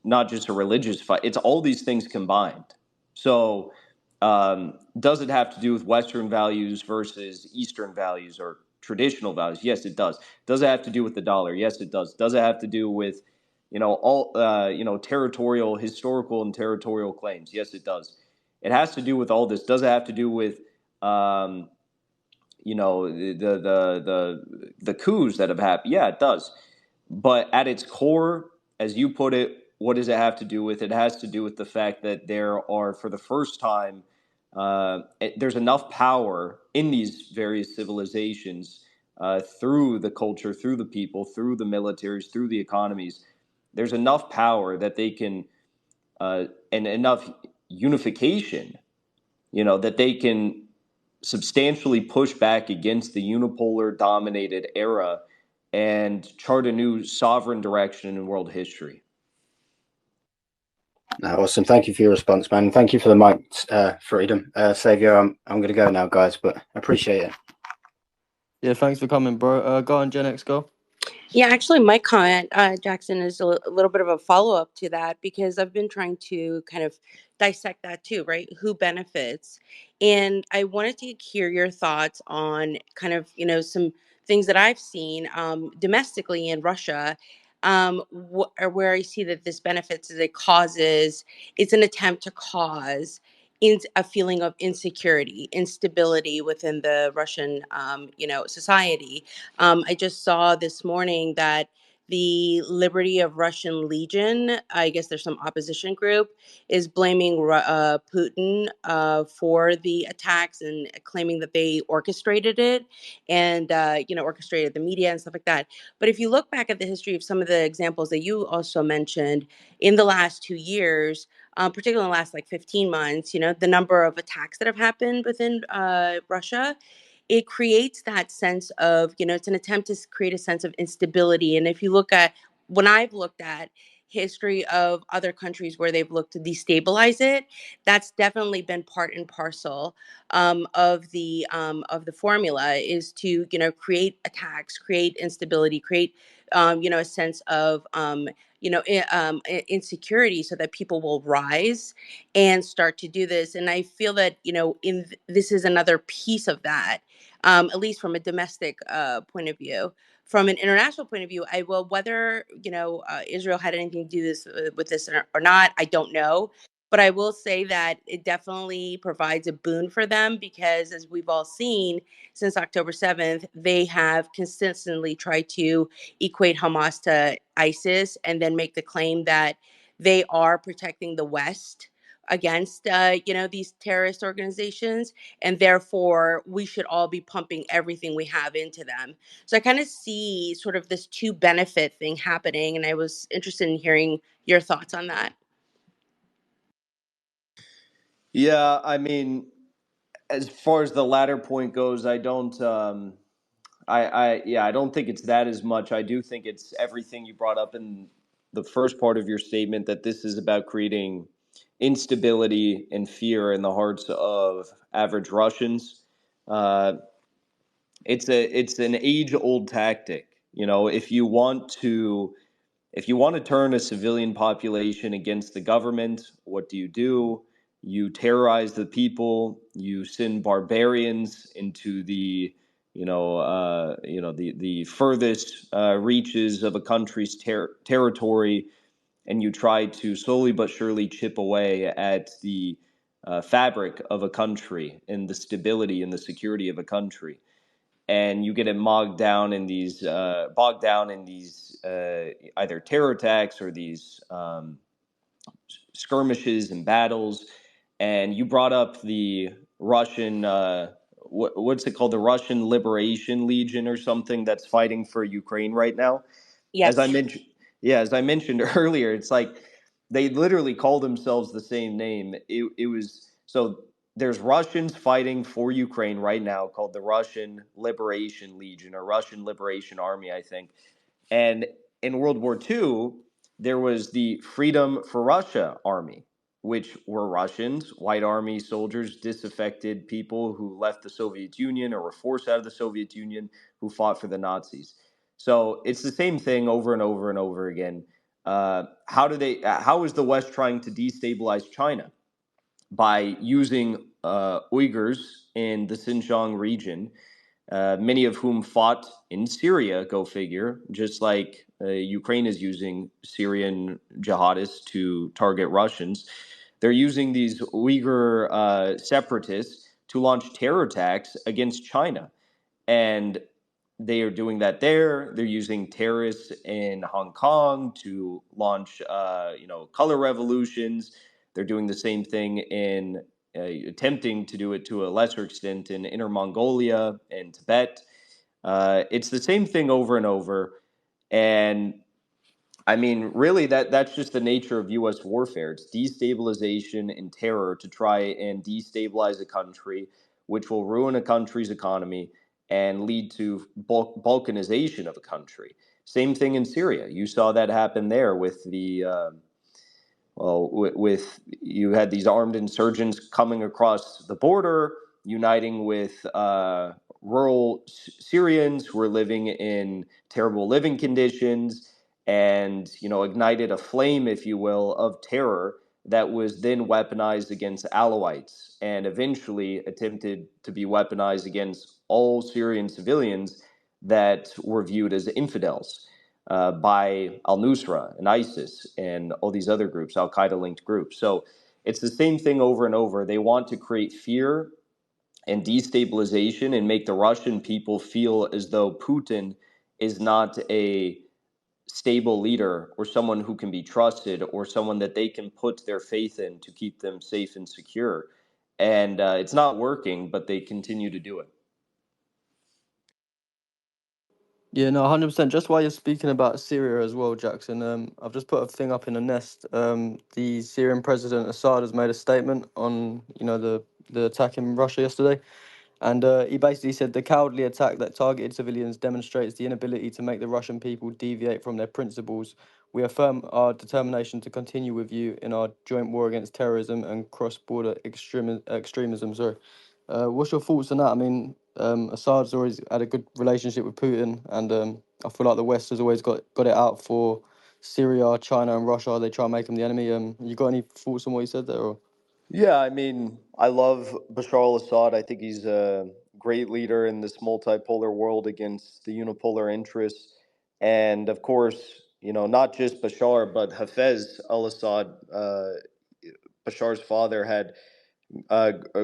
not just a religious fight. It's all these things combined. So, does it have to do with Western values versus Eastern values or traditional values? Yes, it does. Does it have to do with the dollar? Yes, it does. Does it have to do with all territorial, historical, and territorial claims? Yes, it does. It has to do with all this. Does it have to do with um, the coups that have happened? Yeah, it does. But at its core, as you put it, what does it have to do with? It has to do with the fact that there are, for the first time, there's enough power in these various civilizations through the culture, through the people, through the militaries, through the economies. There's enough power that they can, and enough unification, that they can substantially push back against the unipolar dominated era and chart a new sovereign direction in world history. Awesome. Thank you for your response, man. Thank you for the mic, freedom. Savior, I'm going to go now, guys, but I appreciate it. Yeah, thanks for coming, bro. Go on, Gen X, go. Yeah, actually, my comment, Jackson, is a little bit of a follow up to that, because I've been trying to kind of dissect that too, right? Who benefits? And I wanted to hear your thoughts on kind of, some things that I've seen domestically in Russia, or where I see that this benefits is it's an attempt to cause a feeling of insecurity, instability within the Russian, society. I just saw this morning that the Liberty of Russian Legion, I guess there's some opposition group, is blaming Putin for the attacks and claiming that they orchestrated it and, orchestrated the media and stuff like that. But if you look back at the history of some of the examples that you also mentioned in the last 2 years, particularly in the last like 15 months, the number of attacks that have happened within Russia, it creates that sense of, it's an attempt to create a sense of instability. And if you look at, when I've looked at history of other countries where they've looked to destabilize it, that's definitely been part and parcel of the formula, is to create attacks, create instability, create a sense of insecurity, so that people will rise and start to do this. And I feel that this is another piece of that, at least from a domestic point of view. From an international point of view, I will, whether Israel had anything to do this with this or not, I don't know. But I will say that it definitely provides a boon for them, because, as we've all seen since October 7th, they have consistently tried to equate Hamas to ISIS, and then make the claim that they are protecting the West against these terrorist organizations, and therefore we should all be pumping everything we have into them. So I kind of see sort of this two benefit thing happening, and I was interested in hearing your thoughts on that. Yeah, I mean, as far as the latter point goes, I don't. I don't think it's that as much. I do think it's everything you brought up in the first part of your statement, that this is about creating instability and fear in the hearts of average Russians. Uh, it's an age old tactic. You know, if you want to turn a civilian population against the government, what do? You terrorize the people. You send barbarians into the furthest reaches of a country's territory, and you try to slowly but surely chip away at the fabric of a country and the stability and the security of a country. And you get it bogged down in these either terror attacks or these skirmishes and battles. And you brought up the Russian, what's it called, the Russian Liberation Legion or something, that's fighting for Ukraine right now. As I Yes. mentioned, yeah, as I mentioned earlier, it's like they literally call themselves the same name. It was so there's Russians fighting for Ukraine right now, called the Russian Liberation Legion or Russian Liberation Army, I think. And in World War II, there was the Freedom for Russia Army, which were Russians, white army soldiers, disaffected people who left the Soviet Union or were forced out of the Soviet Union, who fought for the Nazis. So it's the same thing over and over and over again. How is the West trying to destabilize China? By using Uyghurs in the Xinjiang region, many of whom fought in Syria, go figure, just like Ukraine is using Syrian jihadists to target Russians. They're using these Uyghur separatists to launch terror attacks against China. And they are doing that there. They're using terrorists in Hong Kong to launch, color revolutions. They're doing the same thing in attempting to do it to a lesser extent in Inner Mongolia and Tibet. It's the same thing over and over. And I mean, really, that's just the nature of U.S. warfare. It's destabilization and terror to try and destabilize a country, which will ruin a country's economy and lead to balkanization of a country. Same thing in Syria. You saw that happen there with with you had these armed insurgents coming across the border, uniting with rural Syrians who were living in terrible living conditions, and ignited a flame, if you will, of terror that was then weaponized against Alawites and eventually attempted to be weaponized against all Syrian civilians that were viewed as infidels by Al Nusra and ISIS and all these other groups, Al Qaeda linked groups. So it's the same thing over and over. They want to create fear and destabilization and make the Russian people feel as though Putin is not a stable leader or someone who can be trusted or someone that they can put their faith in to keep them safe and secure. And it's not working, but they continue to do it. Yeah, no, 100%. Just while you're speaking about Syria as well, Jackson, I've just put a thing up in the nest. The Syrian president Assad has made a statement on, the attack in Russia yesterday, And he basically said the cowardly attack that targeted civilians demonstrates the inability to make the Russian people deviate from their principles. We affirm our determination to continue with you in our joint war against terrorism and cross-border extremism. Sorry. What's your thoughts on that? I mean, Assad's always had a good relationship with Putin, and I feel like the West has always got it out for Syria, China, and Russia. They try and make them the enemy. You got any thoughts on what he said there? Or? Yeah, I mean, I love Bashar al-Assad. I think he's a great leader in this multipolar world against the unipolar interests. And of course, not just Bashar, but Hafez al-Assad, Bashar's father, had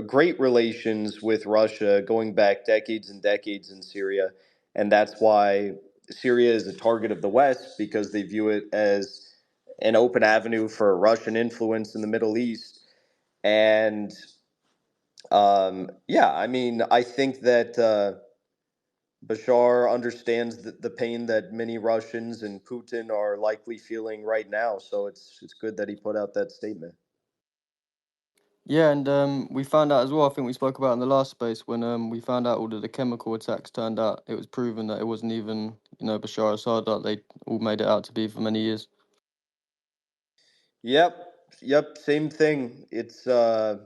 great relations with Russia going back decades and decades in Syria. And that's why Syria is a target of the West, because they view it as an open avenue for Russian influence in the Middle East. And yeah, I mean, I think that Bashar understands the pain that many Russians and Putin are likely feeling right now. So it's good that he put out that statement. Yeah, and we found out as well, I think we spoke about in the last space, when we found out all of the chemical attacks, turned out it was proven that it wasn't even, Bashar Assad, that they all made it out to be for many years. Yep, same thing. It's even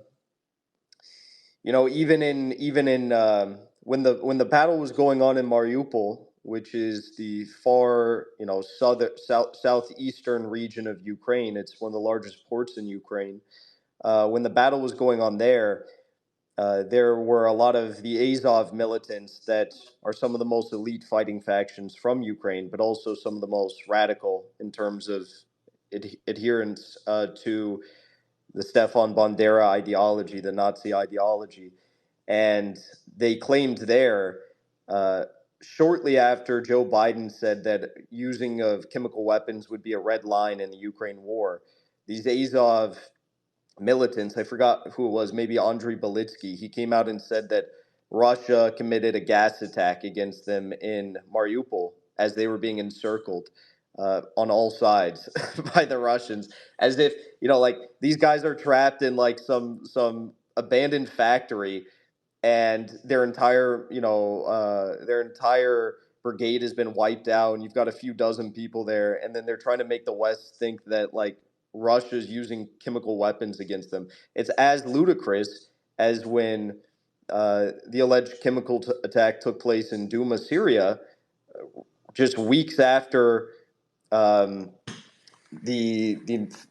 in when the battle was going on in Mariupol, which is the far southeastern region of Ukraine. It's one of the largest ports in Ukraine. When the battle was going on there were a lot of the Azov militants that are some of the most elite fighting factions from Ukraine, but also some of the most radical in terms of adherence to the Stefan Bandera ideology, the Nazi ideology. And they claimed there, uh, shortly after Joe Biden said that using of chemical weapons would be a red line in the Ukraine war, these Azov militants, I forgot who it was, maybe Andrei Belitsky, he came out and said that Russia committed a gas attack against them in Mariupol as they were being encircled on all sides by the Russians, as if like these guys are trapped in like some abandoned factory, and their entire brigade has been wiped out, and you've got a few dozen people there, and then they're trying to make the West think that like Russia's using chemical weapons against them. It's as ludicrous as when the alleged chemical attack took place in Duma, Syria, just weeks after um, the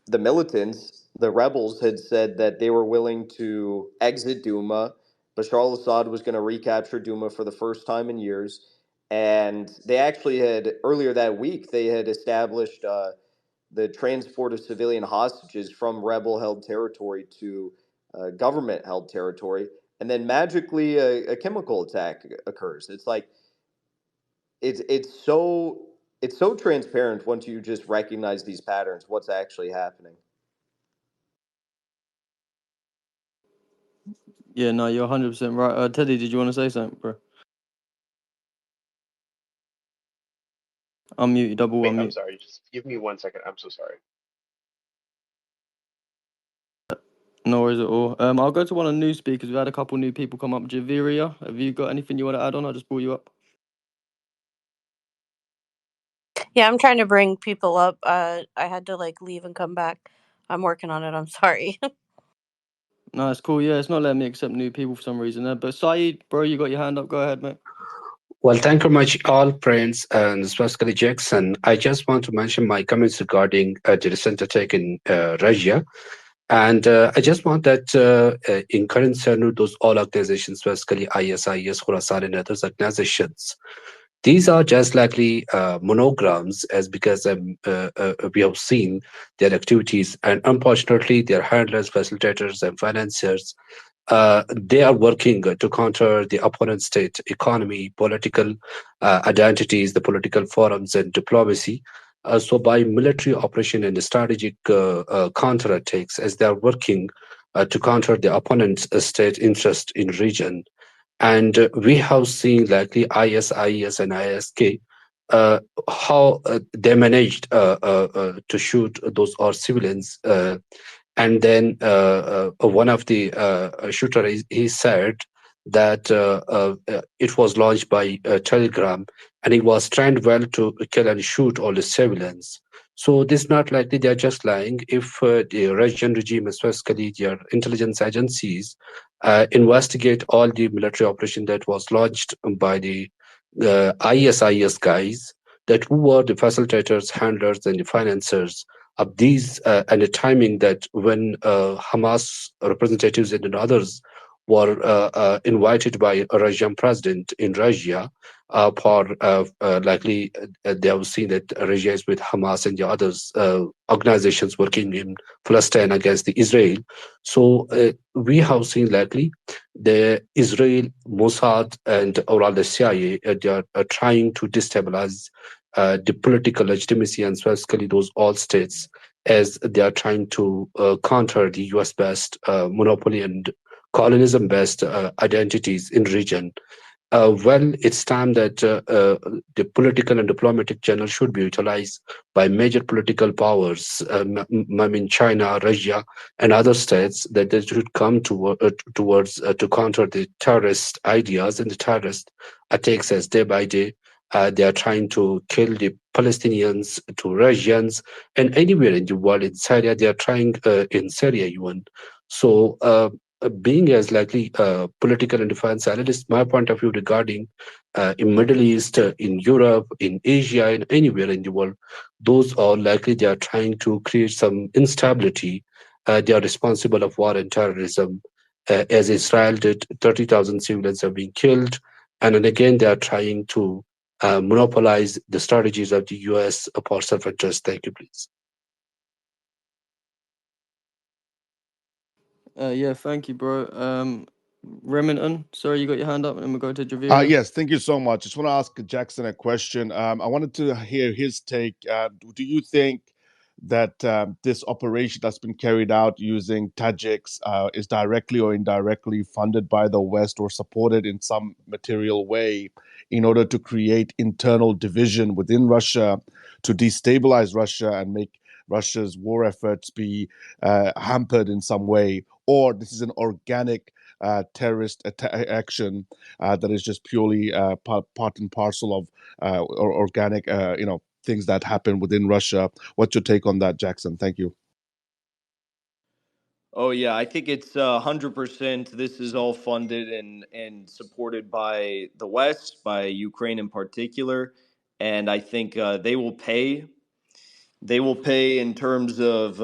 militants, the rebels, had said that they were willing to exit Duma. Bashar al-Assad was going to recapture Duma for the first time in years, and they actually had earlier that week they had established the transport of civilian hostages from rebel-held territory to government-held territory, and then magically a chemical attack occurs. It's like it's so transparent once you just recognize these patterns, what's actually happening. Yeah, no, you're 100% right. Teddy, did you want to say something, bro? Unmute, you double Wait, I'm unmute. sorry. Just give me 1 second. I'm so sorry. No worries at all. I'll go to one of the new speakers. We've had a couple new people come up. Javiria, have you got anything you want to add on? I just brought you up. Yeah, I'm trying to bring people up. I had to like leave and come back. I'm working on it. I'm sorry. No, it's cool. Yeah, it's not letting me accept new people for some reason there. But Saeed, bro, you got your hand up. Go ahead, mate. Well, thank you very much, all friends, and especially Jackson. I just want to mention my comments regarding the recent attack in Russia. And I just want that in current scenario, those all organizations, basically ISIS, Khorasan, and other organizations, these are just likely monograms, as because we have seen their activities, and unfortunately, their handlers, facilitators, and financiers, they are working to counter the opponent state economy, political identities, the political forums, and diplomacy. So, by military operation and strategic counterattacks, as they are working to counter the opponent's state interest in region, and we have seen likely ISIS and ISK how they managed to shoot those or civilians. And then one of the shooter he said that it was launched by Telegram, and it was trained well to kill and shoot all the civilians. So this is not likely they are just lying. If the Russian regime, especially their intelligence agencies, investigate all the military operation that was launched by the ISIS guys, that who were the facilitators, handlers, and the financiers of these, and the timing that when Hamas representatives and others were invited by a Russian president in Russia for likely they have seen that Russia is with Hamas and the others organizations working in Palestine against the Israel. So we have seen likely the Israel, Mossad, and overall the CIA, they are trying to destabilize the political legitimacy and specifically those all states as they are trying to counter the US-based monopoly and colonialism-based identities in region. Well, it's time that the political and diplomatic channel should be utilized by major political powers, I mean China, Russia, and other states, that they should come towards to counter the terrorist ideas and the terrorist attacks as day by day. They are trying to kill the Palestinians, to Russians, and anywhere in the world. In Syria, they are trying in Syria even. So, being as likely political and defense analyst, my point of view regarding in Middle East, in Europe, in Asia, and anywhere in the world, those are likely they are trying to create some instability. They are responsible of war and terrorism. As Israel did, 30,000 civilians have been killed. And then again, they are trying to monopolize the strategies of the US for self-interest. Thank you, please. Yeah, thank you, bro. Remington, sorry, you got your hand up, and then we'll go to Javier. Yes, thank you so much. Just want to ask Jackson a question. I wanted to hear his take. Do you think that this operation that's been carried out using Tajiks is directly or indirectly funded by the West or supported in some material way in order to create internal division within Russia, to destabilize Russia and make Russia's war efforts be hampered in some way? Or this is an organic terrorist action that is just purely part and parcel of or organic, things that happen within Russia. What's your take on that, Jackson? Thank you. Oh yeah, I think it's 100%. This is all funded and supported by the West, by Ukraine in particular, and I think they will pay. They will pay in terms of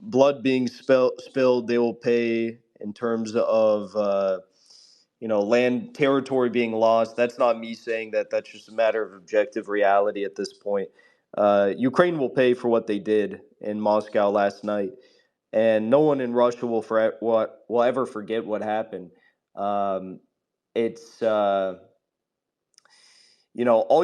blood being spilled. They will pay in terms of land territory being lost. That's not me saying that. That's just a matter of objective reality at this point. Ukraine will pay for what they did in Moscow last night, and no one in Russia will ever forget what happened. It's all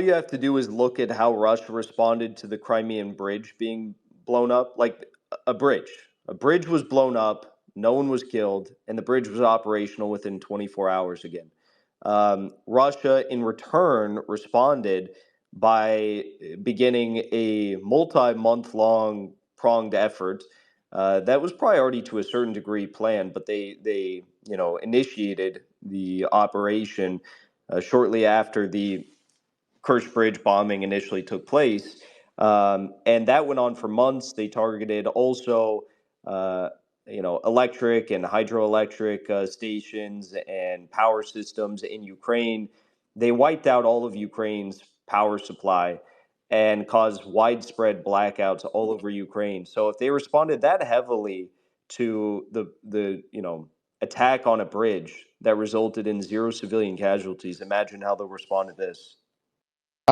you have to do is look at how Russia responded to the Crimean bridge being blown up. Like a bridge, a bridge was blown up, no one was killed, and the bridge was operational within 24 hours again. Russia, in return, responded by beginning a multi-month long pronged effort that was probably already to a certain degree planned, but they initiated the operation shortly after the Kerch Bridge bombing initially took place. And that went on for months. They targeted also, electric and hydroelectric stations and power systems in Ukraine. They wiped out all of Ukraine's power supply and caused widespread blackouts all over Ukraine. So if they responded that heavily to the attack on a bridge that resulted in zero civilian casualties, imagine how they'll respond to this.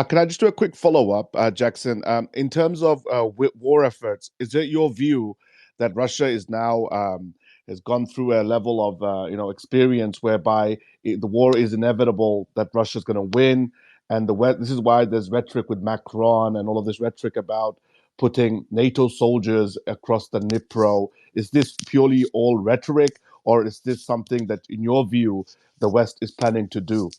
Can I just do a quick follow up, Jackson? In terms of war efforts, is it your view that Russia is now has gone through a level of experience whereby the war is inevitable, that Russia's going to win, and this is why there's rhetoric with Macron and all of this rhetoric about putting NATO soldiers across the Dnipro? Is this purely all rhetoric, or is this something that, in your view, the West is planning to do?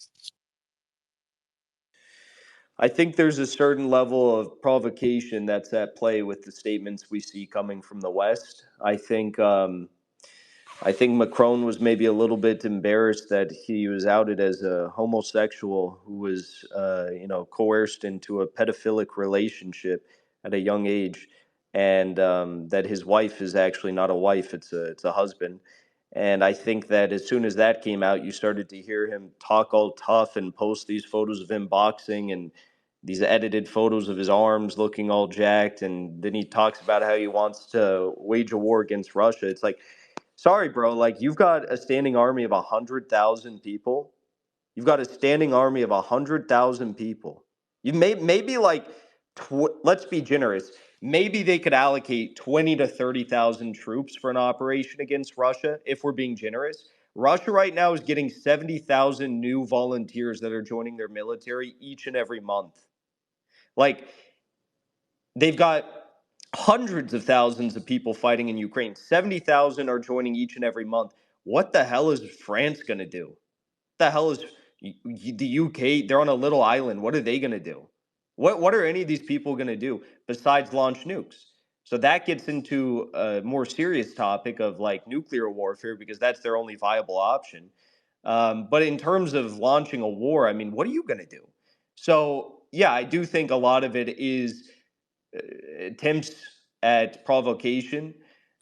I think there's a certain level of provocation that's at play with the statements we see coming from the West. I think I think Macron was maybe a little bit embarrassed that he was outed as a homosexual who was, coerced into a pedophilic relationship at a young age, and that his wife is actually not a wife; it's a husband. And I think that as soon as that came out, you started to hear him talk all tough and post these photos of him boxing and these edited photos of his arms looking all jacked. And then he talks about how he wants to wage a war against Russia. It's like, sorry, bro. Like, you've got a standing army of 100,000 people. You've got a standing army of 100,000 people. You maybe like, let's be generous. Maybe they could allocate 20 to 30,000 troops for an operation against Russia if we're being generous. Russia right now is getting 70,000 new volunteers that are joining their military each and every month. Like, they've got hundreds of thousands of people fighting in Ukraine. 70,000 are joining each and every month. What the hell is France going to do? The hell is the UK? They're on a little island. What are they going to do? What are any of these people going to do besides launch nukes? So that gets into a more serious topic of like nuclear warfare, because that's their only viable option. But in terms of launching a war, I mean, what are you going to do? So yeah, I do think a lot of it is attempts at provocation,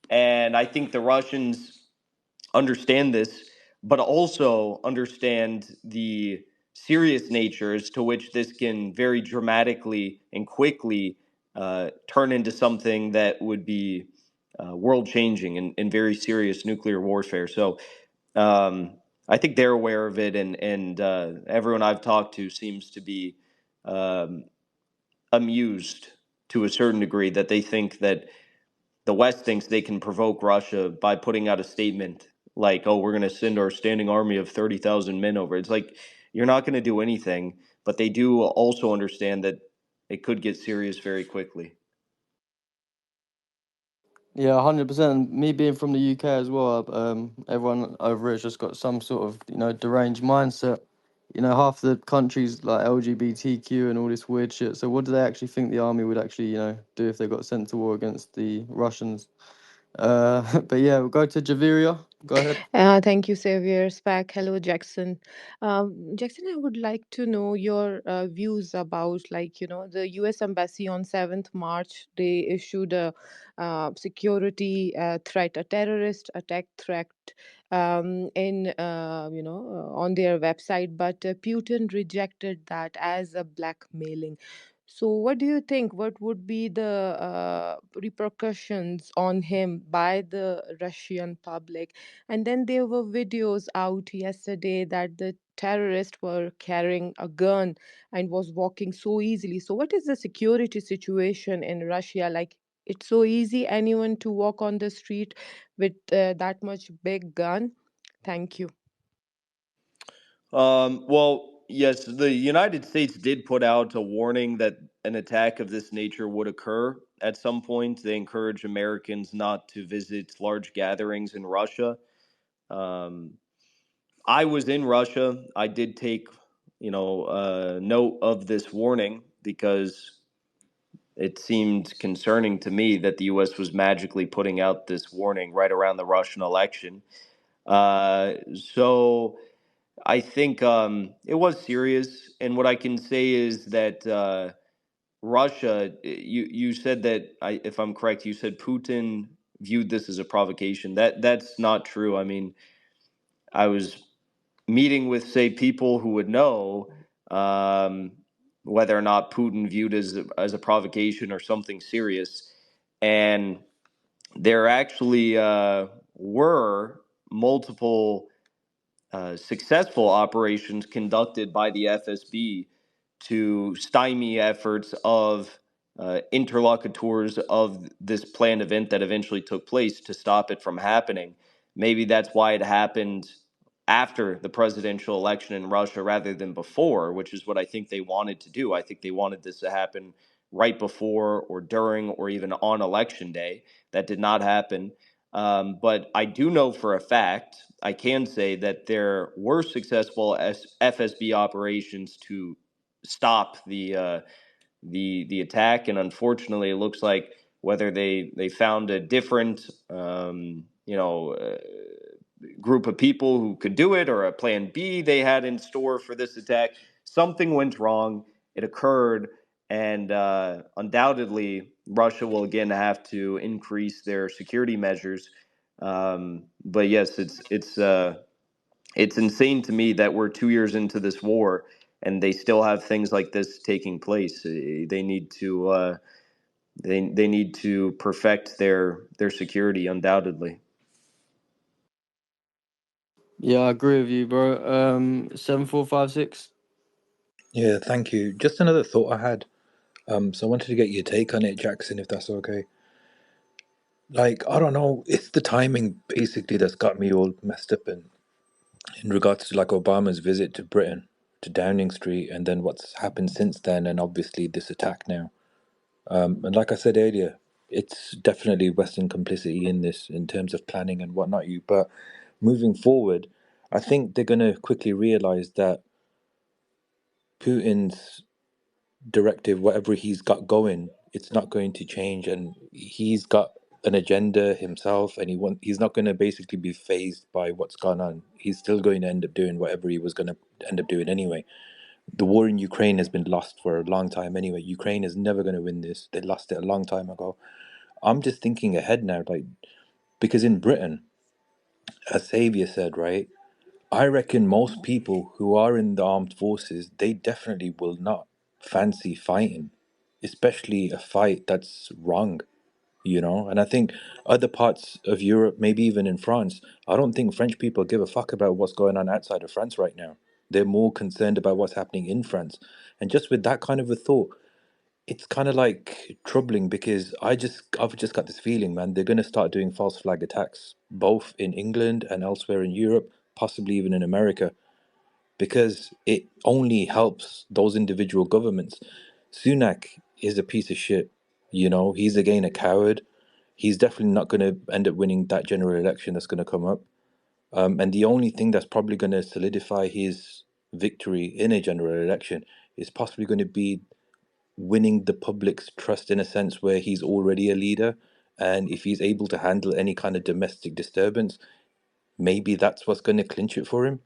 and I think the Russians understand this, but also understand the serious natures to which this can very dramatically and quickly turn into something that would be world changing and very serious nuclear warfare. So I think they're aware of it, and everyone I've talked to seems to be um, amused to a certain degree that they think that the West thinks they can provoke Russia by putting out a statement like, "Oh, we're going to send our standing army of 30,000 men over." It's like, you're not going to do anything, but they do also understand that it could get serious very quickly. Yeah, 100%. Me being from the UK as well, everyone over here's just got some sort of, deranged mindset. Half the countries like LGBTQ and all this weird shit. So what do they actually think the army would actually, do if they got sent to war against the Russians? But yeah, we'll go to Javiria. Go ahead. Thank you, Xavier. Spack. Hello, Jackson. Jackson, I would like to know your views about, like, the U.S. Embassy on 7th March. They issued a security threat, a terrorist attack threat on their website, but Putin rejected that as a blackmailing. So, what do you think? What would be the repercussions on him by the Russian public? And then there were videos out yesterday that the terrorists were carrying a gun and was walking so easily. So, what is the security situation in Russia? Like, it's so easy anyone to walk on the street with that much big gun. Thank you. Well, yes, the United States did put out a warning that an attack of this nature would occur at some point. They encourage Americans not to visit large gatherings in Russia. Um, I was in Russia. I did take, note of this warning because it seemed concerning to me that the U.S. was magically putting out this warning right around the Russian election. So I think it was serious. And what I can say is that Russia, you said that, if I'm correct, you said Putin viewed this as a provocation. That's not true. I mean, I was meeting with, say, people who would know um, whether or not Putin viewed as a provocation or something serious, and there actually were multiple successful operations conducted by the FSB to stymie efforts of interlocutors of this planned event that eventually took place to stop it from happening. Maybe that's why it happened after the presidential election in Russia rather than before, which is what I think they wanted to do. I think they wanted this to happen right before or during or even on election day. That did not happen. But I do know for a fact, I can say that there were successful FSB operations to stop the attack, and unfortunately, it looks like whether they found a different group of people who could do it, or a plan B they had in store for this attack. Something went wrong. It occurred, and undoubtedly, Russia will again have to increase their security measures. But yes, it's insane to me that we're 2 years into this war and they still have things like this taking place. They need to they need to perfect their security, undoubtedly. Yeah, I agree with you, bro. 7456. Yeah, thank you. Just another thought I had. So I wanted to get your take on it, Jackson, if that's okay. Like, I don't know, it's the timing basically that's got me all messed up in regards to like Obama's visit to Britain, to Downing Street, and then what's happened since then, and obviously this attack now. And like I said earlier, it's definitely Western complicity in this in terms of planning and whatnot. But moving forward, I think they're going to quickly realize that Putin's directive, whatever he's got going, it's not going to change, and he's got an agenda himself, and he's not going to basically be phased by what's gone on. He's still going to end up doing whatever he was going to end up doing anyway. The war in Ukraine has been lost for a long time anyway. Ukraine is never going to win this. They lost it a long time ago. I'm just thinking ahead now, like, because in Britain, as Xavier said, right, I reckon most people who are in the armed forces, they definitely will not fancy fighting, especially a fight that's wrong, you know? And I think other parts of Europe, maybe even in France, I don't think French people give a fuck about what's going on outside of France right now. They're more concerned about what's happening in France. And just with that kind of a thought, it's kind of like troubling because I've just got this feeling, man, they're going to start doing false flag attacks both in England and elsewhere in Europe, possibly even in America, because it only helps those individual governments. Sunak is a piece of shit, you know, he's again a coward. He's definitely not going to end up winning that general election that's going to come up. And the only thing that's probably going to solidify his victory in a general election is possibly going to be winning the public's trust in a sense where he's already a leader. And if he's able to handle any kind of domestic disturbance, maybe that's what's going to clinch it for him.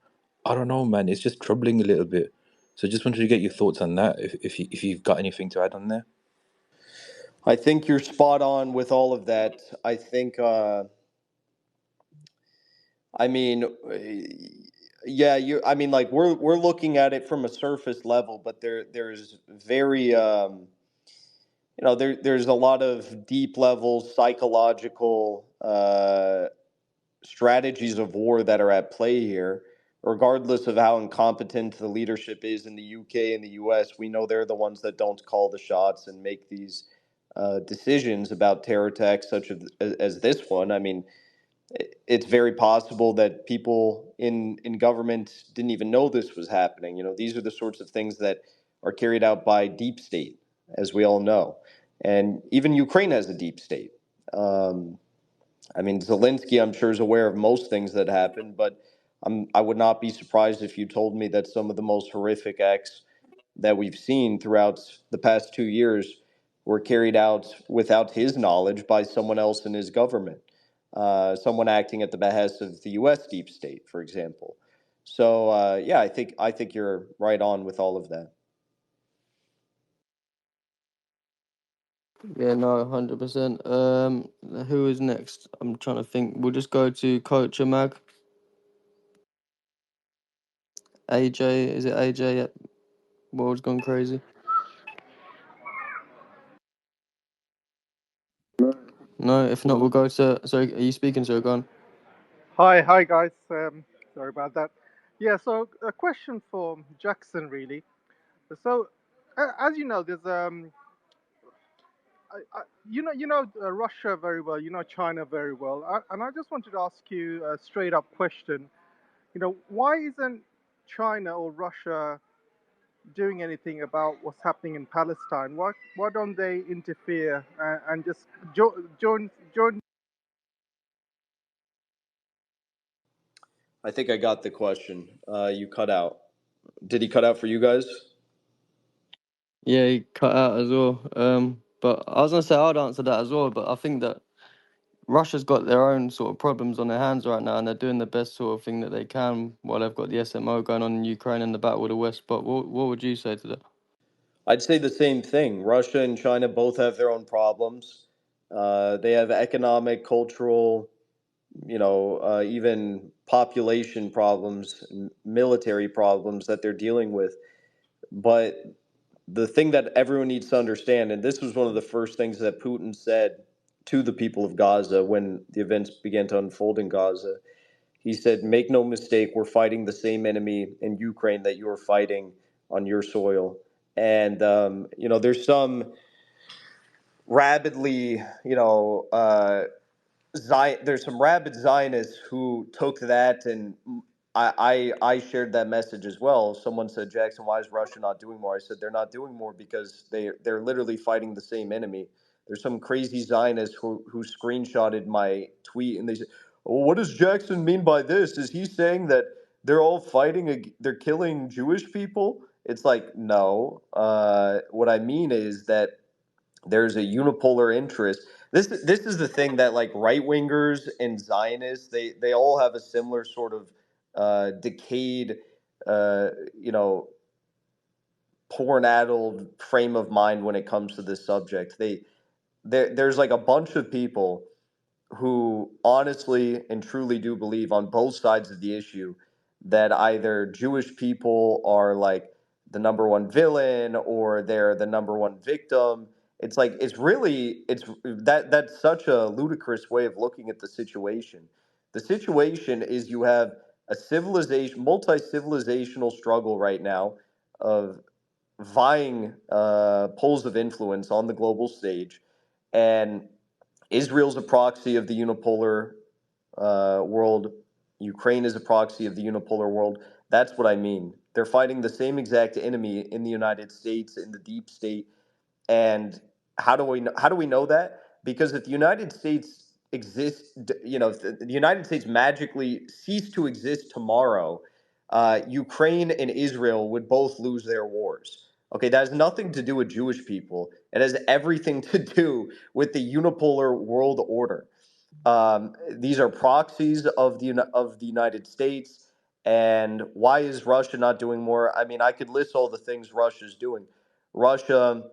I don't know, man. It's just troubling a little bit. So just wanted to get your thoughts on that, if you've got anything to add on there. I think you're spot on with all of that. I think, I mean, yeah, you. I mean, like we're looking at it from a surface level, but there's very, there's a lot of deep level psychological strategies of war that are at play here. Regardless of how incompetent the leadership is in the UK and the US, we know they're the ones that don't call the shots and make these decisions about terror attacks such as this one. I mean, it's very possible that people in government didn't even know this was happening. These are the sorts of things that are carried out by deep state, as we all know, and even Ukraine has a deep state. Um, I mean, Zelensky, I'm sure, is aware of most things that happen, but I would not be surprised if you told me that some of the most horrific acts that we've seen throughout the past 2 years were carried out without his knowledge by someone else in his government, someone acting at the behest of the U.S. deep state, for example. So yeah, I think you're right on with all of that. Yeah, no, 100%. Who is next? I'm trying to think. We'll just go to Coach Mag. AJ, is it AJ? Yep. World's gone crazy. No, if not, we'll go to. Sorry, are you speaking, sir? Go on. Hi guys. Sorry about that. Yeah, so a question for Jackson, really. So, as you know, there's Russia very well. You know China very well, and I just wanted to ask you a straight up question. Why isn't China or Russia doing anything about what's happening in Palestine? Why don't they interfere and just join? I think I got the question. You cut out. Did he cut out for you guys? Yeah, he cut out as well. But I was gonna say I'd answer that as well. But I think that Russia's got their own sort of problems on their hands right now, and they're doing the best sort of thing that they can while they've got the SMO going on in Ukraine and the battle with the West. But what would you say to that? I'd say the same thing. Russia and China both have their own problems. They have economic, cultural, even population problems, military problems that they're dealing with. But the thing that everyone needs to understand, and this was one of the first things that Putin said to the people of Gaza when the events began to unfold in Gaza, he said, "Make no mistake, we're fighting the same enemy in Ukraine that you're fighting on your soil." And there's some rabidly, there's some rabid Zionists who took that, and I shared that message as well. Someone said, "Jackson, why is Russia not doing more?" I said, "They're not doing more because they're literally fighting the same enemy." There's some crazy Zionist who screenshotted my tweet, and they said, "Well, what does Jackson mean by this? Is he saying that they're all fighting? They're killing Jewish people?" It's like, no. What I mean is that there's a unipolar interest. This is the thing that, like, right wingers and Zionists, they all have a similar sort of decayed, uh, you know, porn-addled frame of mind when it comes to this subject. There's like a bunch of people who honestly and truly do believe on both sides of the issue that either Jewish people are like the number one villain or they're the number one victim. It's like that's such a ludicrous way of looking at the situation. The situation is you have a civilization, multi-civilizational struggle right now of vying poles of influence on the global stage, and Israel's a proxy of the unipolar world. Ukraine is a proxy of the unipolar world. That's what I mean. They're fighting the same exact enemy in the United States, in the deep state. And how do we know that? Because if the United States exists, if the United States magically ceased to exist tomorrow, Ukraine and Israel would both lose their wars. Okay, that has nothing to do with Jewish people. It has everything to do with the unipolar world order. These are proxies of the United States. And why is Russia not doing more? I mean, I could list all the things Russia's doing. Russia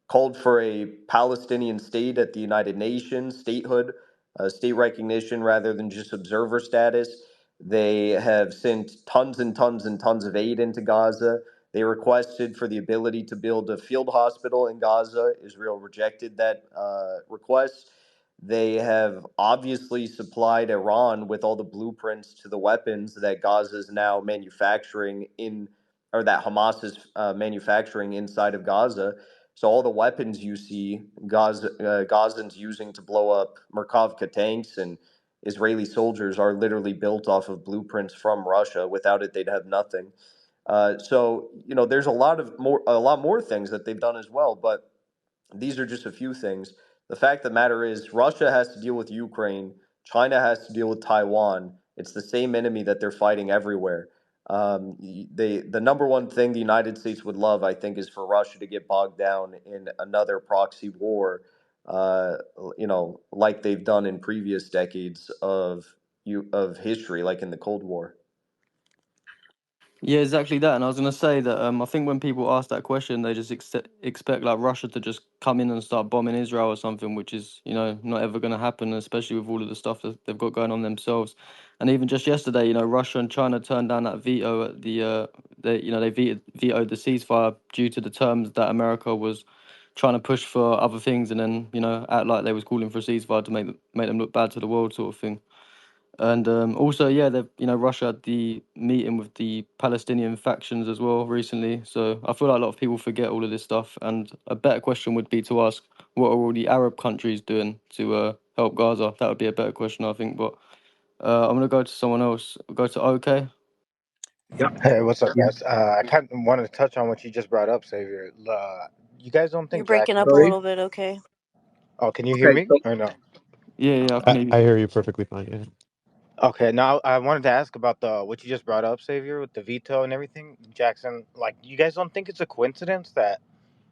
called for a Palestinian state at the United Nations, statehood, state recognition rather than just observer status. They have sent tons and tons and tons of aid into Gaza. They requested for the ability to build a field hospital in Gaza. Israel rejected that request. They have obviously supplied Iran with all the blueprints to the weapons that Gaza is now manufacturing or that Hamas is manufacturing inside of Gaza. So all the weapons you see Gazans using to blow up Merkavka tanks and Israeli soldiers are literally built off of blueprints from Russia. Without it, they'd have nothing. There's a lot more things that they've done as well, but these are just a few things. The fact of the matter is, Russia has to deal with Ukraine. China has to deal with Taiwan. It's the same enemy that they're fighting everywhere. The number one thing the United States would love, I think, is for Russia to get bogged down in another proxy war, uh, like they've done in previous decades of history, like in the Cold War. Yeah, exactly that. And I was gonna say that I think when people ask that question, they just expect like Russia to just come in and start bombing Israel or something, which is not ever gonna happen, especially with all of the stuff that they've got going on themselves. And even just yesterday, Russia and China turned down that veto at they vetoed the ceasefire due to the terms that America was trying to push for other things, and then act like they was calling for a ceasefire to make them look bad to the world, sort of thing. And also, yeah, Russia had the meeting with the Palestinian factions as well recently. So I feel like a lot of people forget all of this stuff. And a better question would be to ask, what are all the Arab countries doing to help Gaza? That would be a better question, I think. But I'm gonna go to someone else. Go to OK. Yeah, Hey, what's up, yeah. guys? I kind of wanted to touch on what you just brought up, Xavier. You guys don't You're think breaking Jackson? up a Sorry. little bit, okay? Oh, can you hear Okay. me So, or no? Yeah, I can hear you. I hear you perfectly fine. Yeah. Okay, now I wanted to ask about the what you just brought up, Xavier, with the veto and everything. Jackson, like, you guys don't think it's a coincidence that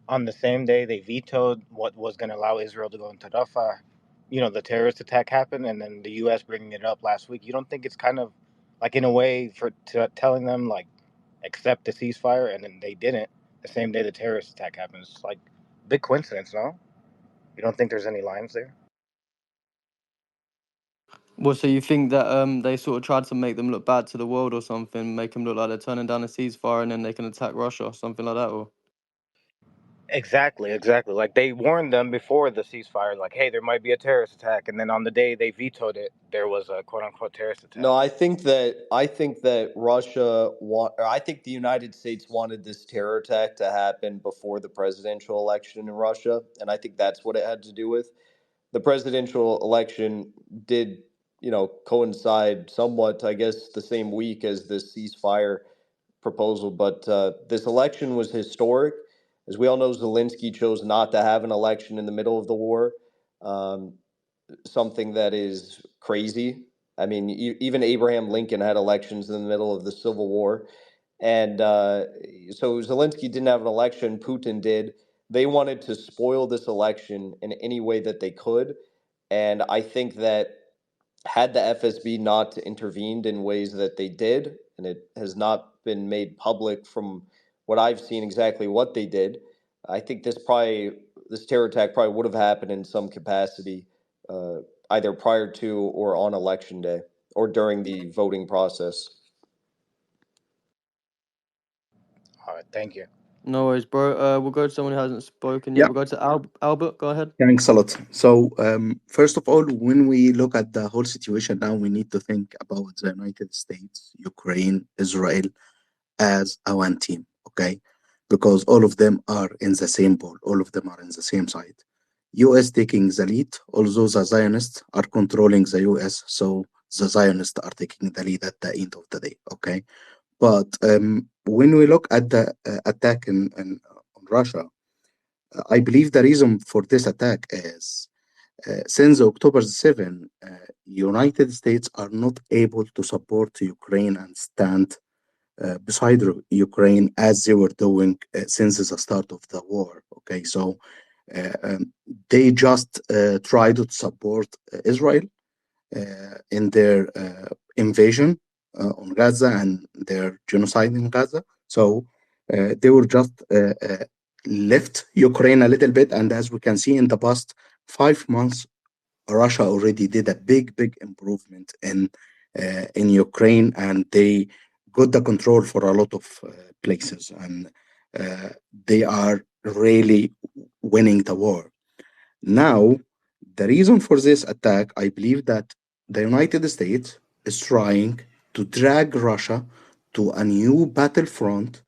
on the same day they vetoed what was going to allow Israel to go into Rafah, the terrorist attack happened, and then the U.S. bringing it up last week. You don't think it's kind of like in a way telling them like accept the ceasefire, and then they didn't the same day the terrorist attack happens? It's like big coincidence, no? You don't think there's any lines there? Well, so you think that they sort of tried to make them look bad to the world or something, make them look like they're turning down a ceasefire and then they can attack Russia or something like that, or? Exactly, exactly. Like they warned them before the ceasefire, like, hey, there might be a terrorist attack, and then on the day they vetoed it, there was a quote unquote terrorist No, attack. I think that Russia or I think the United States wanted this terror attack to happen before the presidential election in Russia, and I think that's what it had to do with. The presidential election did, coincide somewhat, I guess, the same week as this ceasefire proposal, but this election was historic. As we all know, Zelensky chose not to have an election in the middle of the war. Um, Something that is crazy. I mean, even Abraham Lincoln had elections in the middle of the Civil War. And so Zelensky didn't have an election, Putin did. They wanted to spoil this election in any way that they could. And I think that had the FSB not intervened in ways that they did, and it has not been made public from what I've seen exactly what they did, I think this terror attack probably would have happened in some capacity, uh, either prior to or on election day or during the voting process. All right, thank you. No worries, bro. We'll go to someone who hasn't spoken yet. Yeah, We'll go to Albert. Go ahead. thanks a lot. So, first of all, when we look at the whole situation now, we need to think about the United States, Ukraine, Israel as a one team, okay? Because all of them are in the same boat, all of them are in the same side. US taking the lead, although the Zionists are controlling the US, so the Zionists are taking the lead at the end of the day, okay? But when we look at the attack on Russia, I believe the reason for this attack is since October 7, United States are not able to support Ukraine and stand beside Ukraine as they were doing since the start of the war. Okay, so they just tried to support Israel in their invasion on Gaza and their genocide in Gaza. So they were just left Ukraine a little bit, and as we can see in the past 5 months, Russia already did a big improvement in Ukraine, and they got the control for a lot of places, and uh, they are really winning the war. Now, the reason for this attack, I believe that the United States is trying to drag Russia to a new battlefront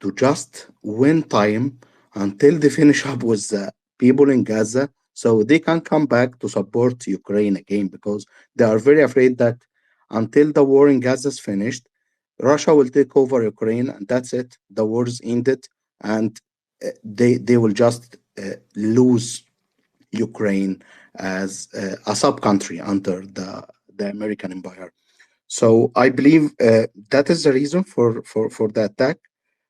to just win time until they finish up with the people in Gaza so they can come back to support Ukraine again because they are very afraid that until the war in Gaza is finished, Russia will take over Ukraine and that's it. The war is ended and they will just lose Ukraine as a sub country under the American empire. So I believe that is the reason for the attack.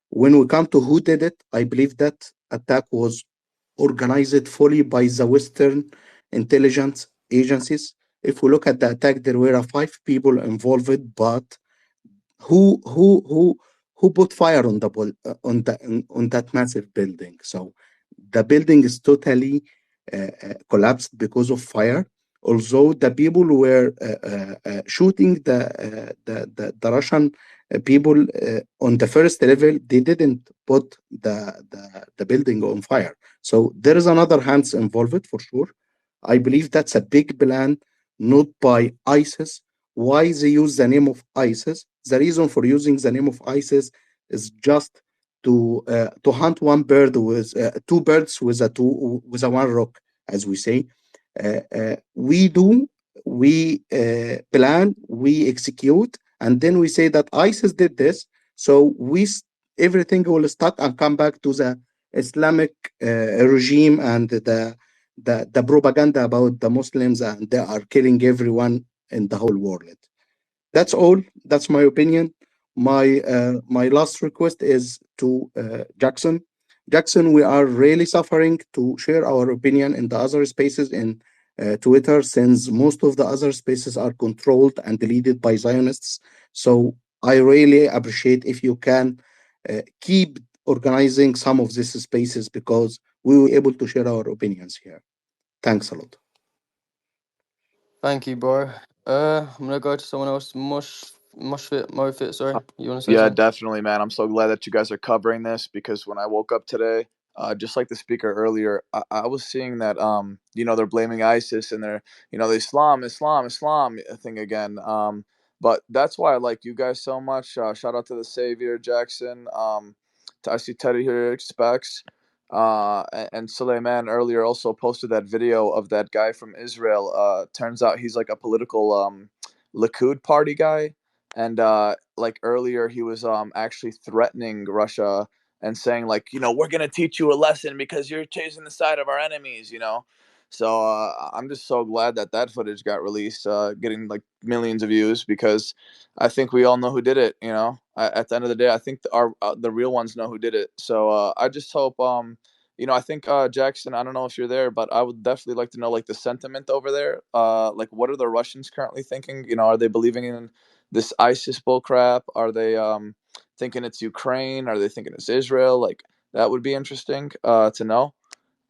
When we come to who did it, I believe that attack was organized fully by the Western intelligence agencies. If we look at the attack, there were five people involved, but who who put fire on the on that massive building? So the building is totally collapsed because of fire. Although the people were shooting the Russian people on the first level, they didn't put the building on fire. So there is another hands involved for sure. I believe that's a big plan, not by ISIS. Why they use the name of ISIS? The reason for using the name of ISIS is just to hunt one bird with two birds with a one rock, as we say. We do, we plan, we execute, and then we say that ISIS did this, so everything will start and come back to the Islamic regime and the propaganda about the Muslims and they are killing everyone in the whole world. That's all. That's my opinion. My last request is to Jackson. Jackson, we are really suffering to share our opinion in the other spaces in Twitter, since most of the other spaces are controlled and deleted by Zionists. So I really appreciate if you can keep organizing some of these spaces because we will be able to share our opinions here. Thanks a lot. Thank you, bro. I'm gonna go to someone else. Mofit, sorry. You wanna say Yeah, something? definitely, man. I'm so glad that you guys are covering this because when I woke up today, just like the speaker earlier, I was seeing that they're blaming ISIS and they're the Islam thing again. But that's why I like you guys so much. Shout out to the Savior Jackson. I see Teddy here expects. And Suleiman earlier also posted that video of that guy from Israel. Turns out he's like a political Likud party guy, and like earlier he was actually threatening Russia and saying like we're gonna teach you a lesson because you're chasing the side of our enemies. So I'm just so glad that that footage got released, getting like millions of views because I think we all know who did it. At the end of the day, I think the real ones know who did it. So I just hope I think Jackson, I don't know if you're there, but I would definitely like to know like the sentiment over there. Like what are the Russians currently thinking? Are they believing in this ISIS bull crap? Are they thinking it's Ukraine? Are they thinking it's Israel? Like that would be interesting to know.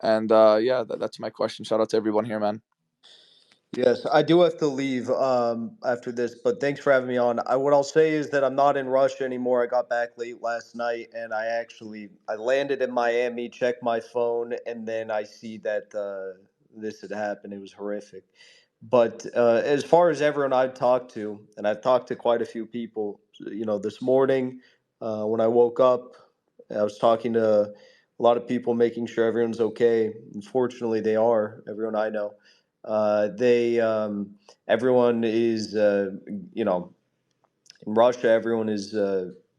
And yeah, that's my question. Shout out to everyone here, man. Yes, I do have to leave after this, but thanks for having me on. What I'll say is that I'm not in Russia anymore. I got back late last night, and I landed in Miami, checked my phone, and then I see that this had happened. It was horrific. But as far as everyone I've talked to, and I've talked to quite a few people, this morning when I woke up, I was talking to a lot of people, making sure everyone's okay. Unfortunately, they are. Everyone I know. They everyone is in Russia. Everyone is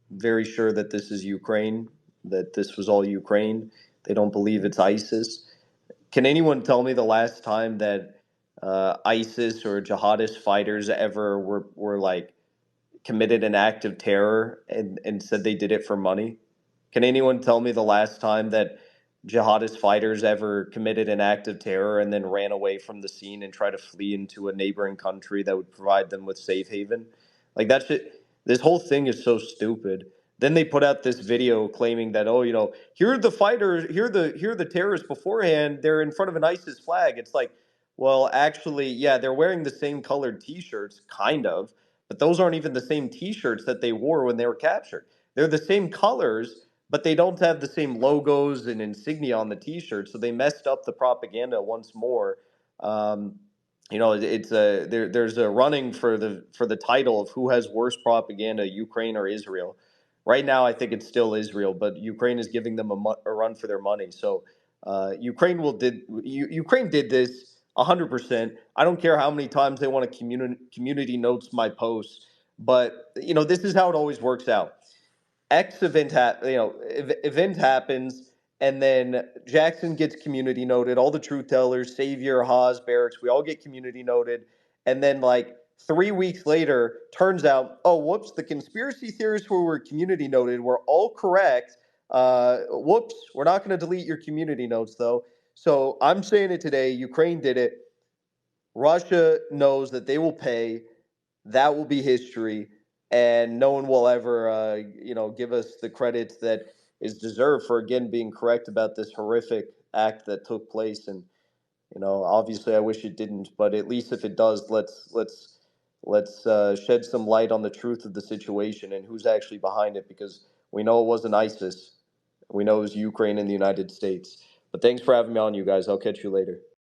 very sure that this is Ukraine. That this was all Ukraine. They don't believe it's ISIS. Can anyone tell me the last time that ISIS or jihadist fighters ever were like committed an act of terror and said they did it for money? Can anyone tell me the last time that jihadist fighters ever committed an act of terror and then ran away from the scene and tried to flee into a neighboring country that would provide them with safe haven? Like that shit, this whole thing is so stupid. Then they put out this video claiming that, oh, here are the fighters, here are the terrorists beforehand. They're in front of an ISIS flag. It's like, well, actually, yeah, they're wearing the same colored T-shirts, kind of, but those aren't even the same T-shirts that they wore when they were captured. They're the same colors, but they don't have the same logos and insignia on the T-shirt, so they messed up the propaganda once more. Um, it's there's a running for the title of who has worse propaganda, Ukraine or Israel. Right now, I think it's still Israel, but Ukraine is giving them a run for their money. So Ukraine did this 100%. I don't care how many times they want to community notes my posts, but this is how it always works out. X event event happens, and then Jackson gets community noted. All the truth tellers, Savior, Haas, Barracks, we all get community noted, and then like 3 weeks later, turns out, oh whoops, the conspiracy theorists who were community noted were all correct. Whoops, we're not going to delete your community notes though. So I'm saying it today. Ukraine did it. Russia knows that they will pay. That will be history, and no one will ever, give us the credit that is deserved for again being correct about this horrific act that took place. And obviously, I wish it didn't, but at least if it does, let's shed some light on the truth of the situation and who's actually behind it, because we know it wasn't ISIS. We know it was Ukraine and the United States. But thanks for having me on, you guys. I'll catch you later.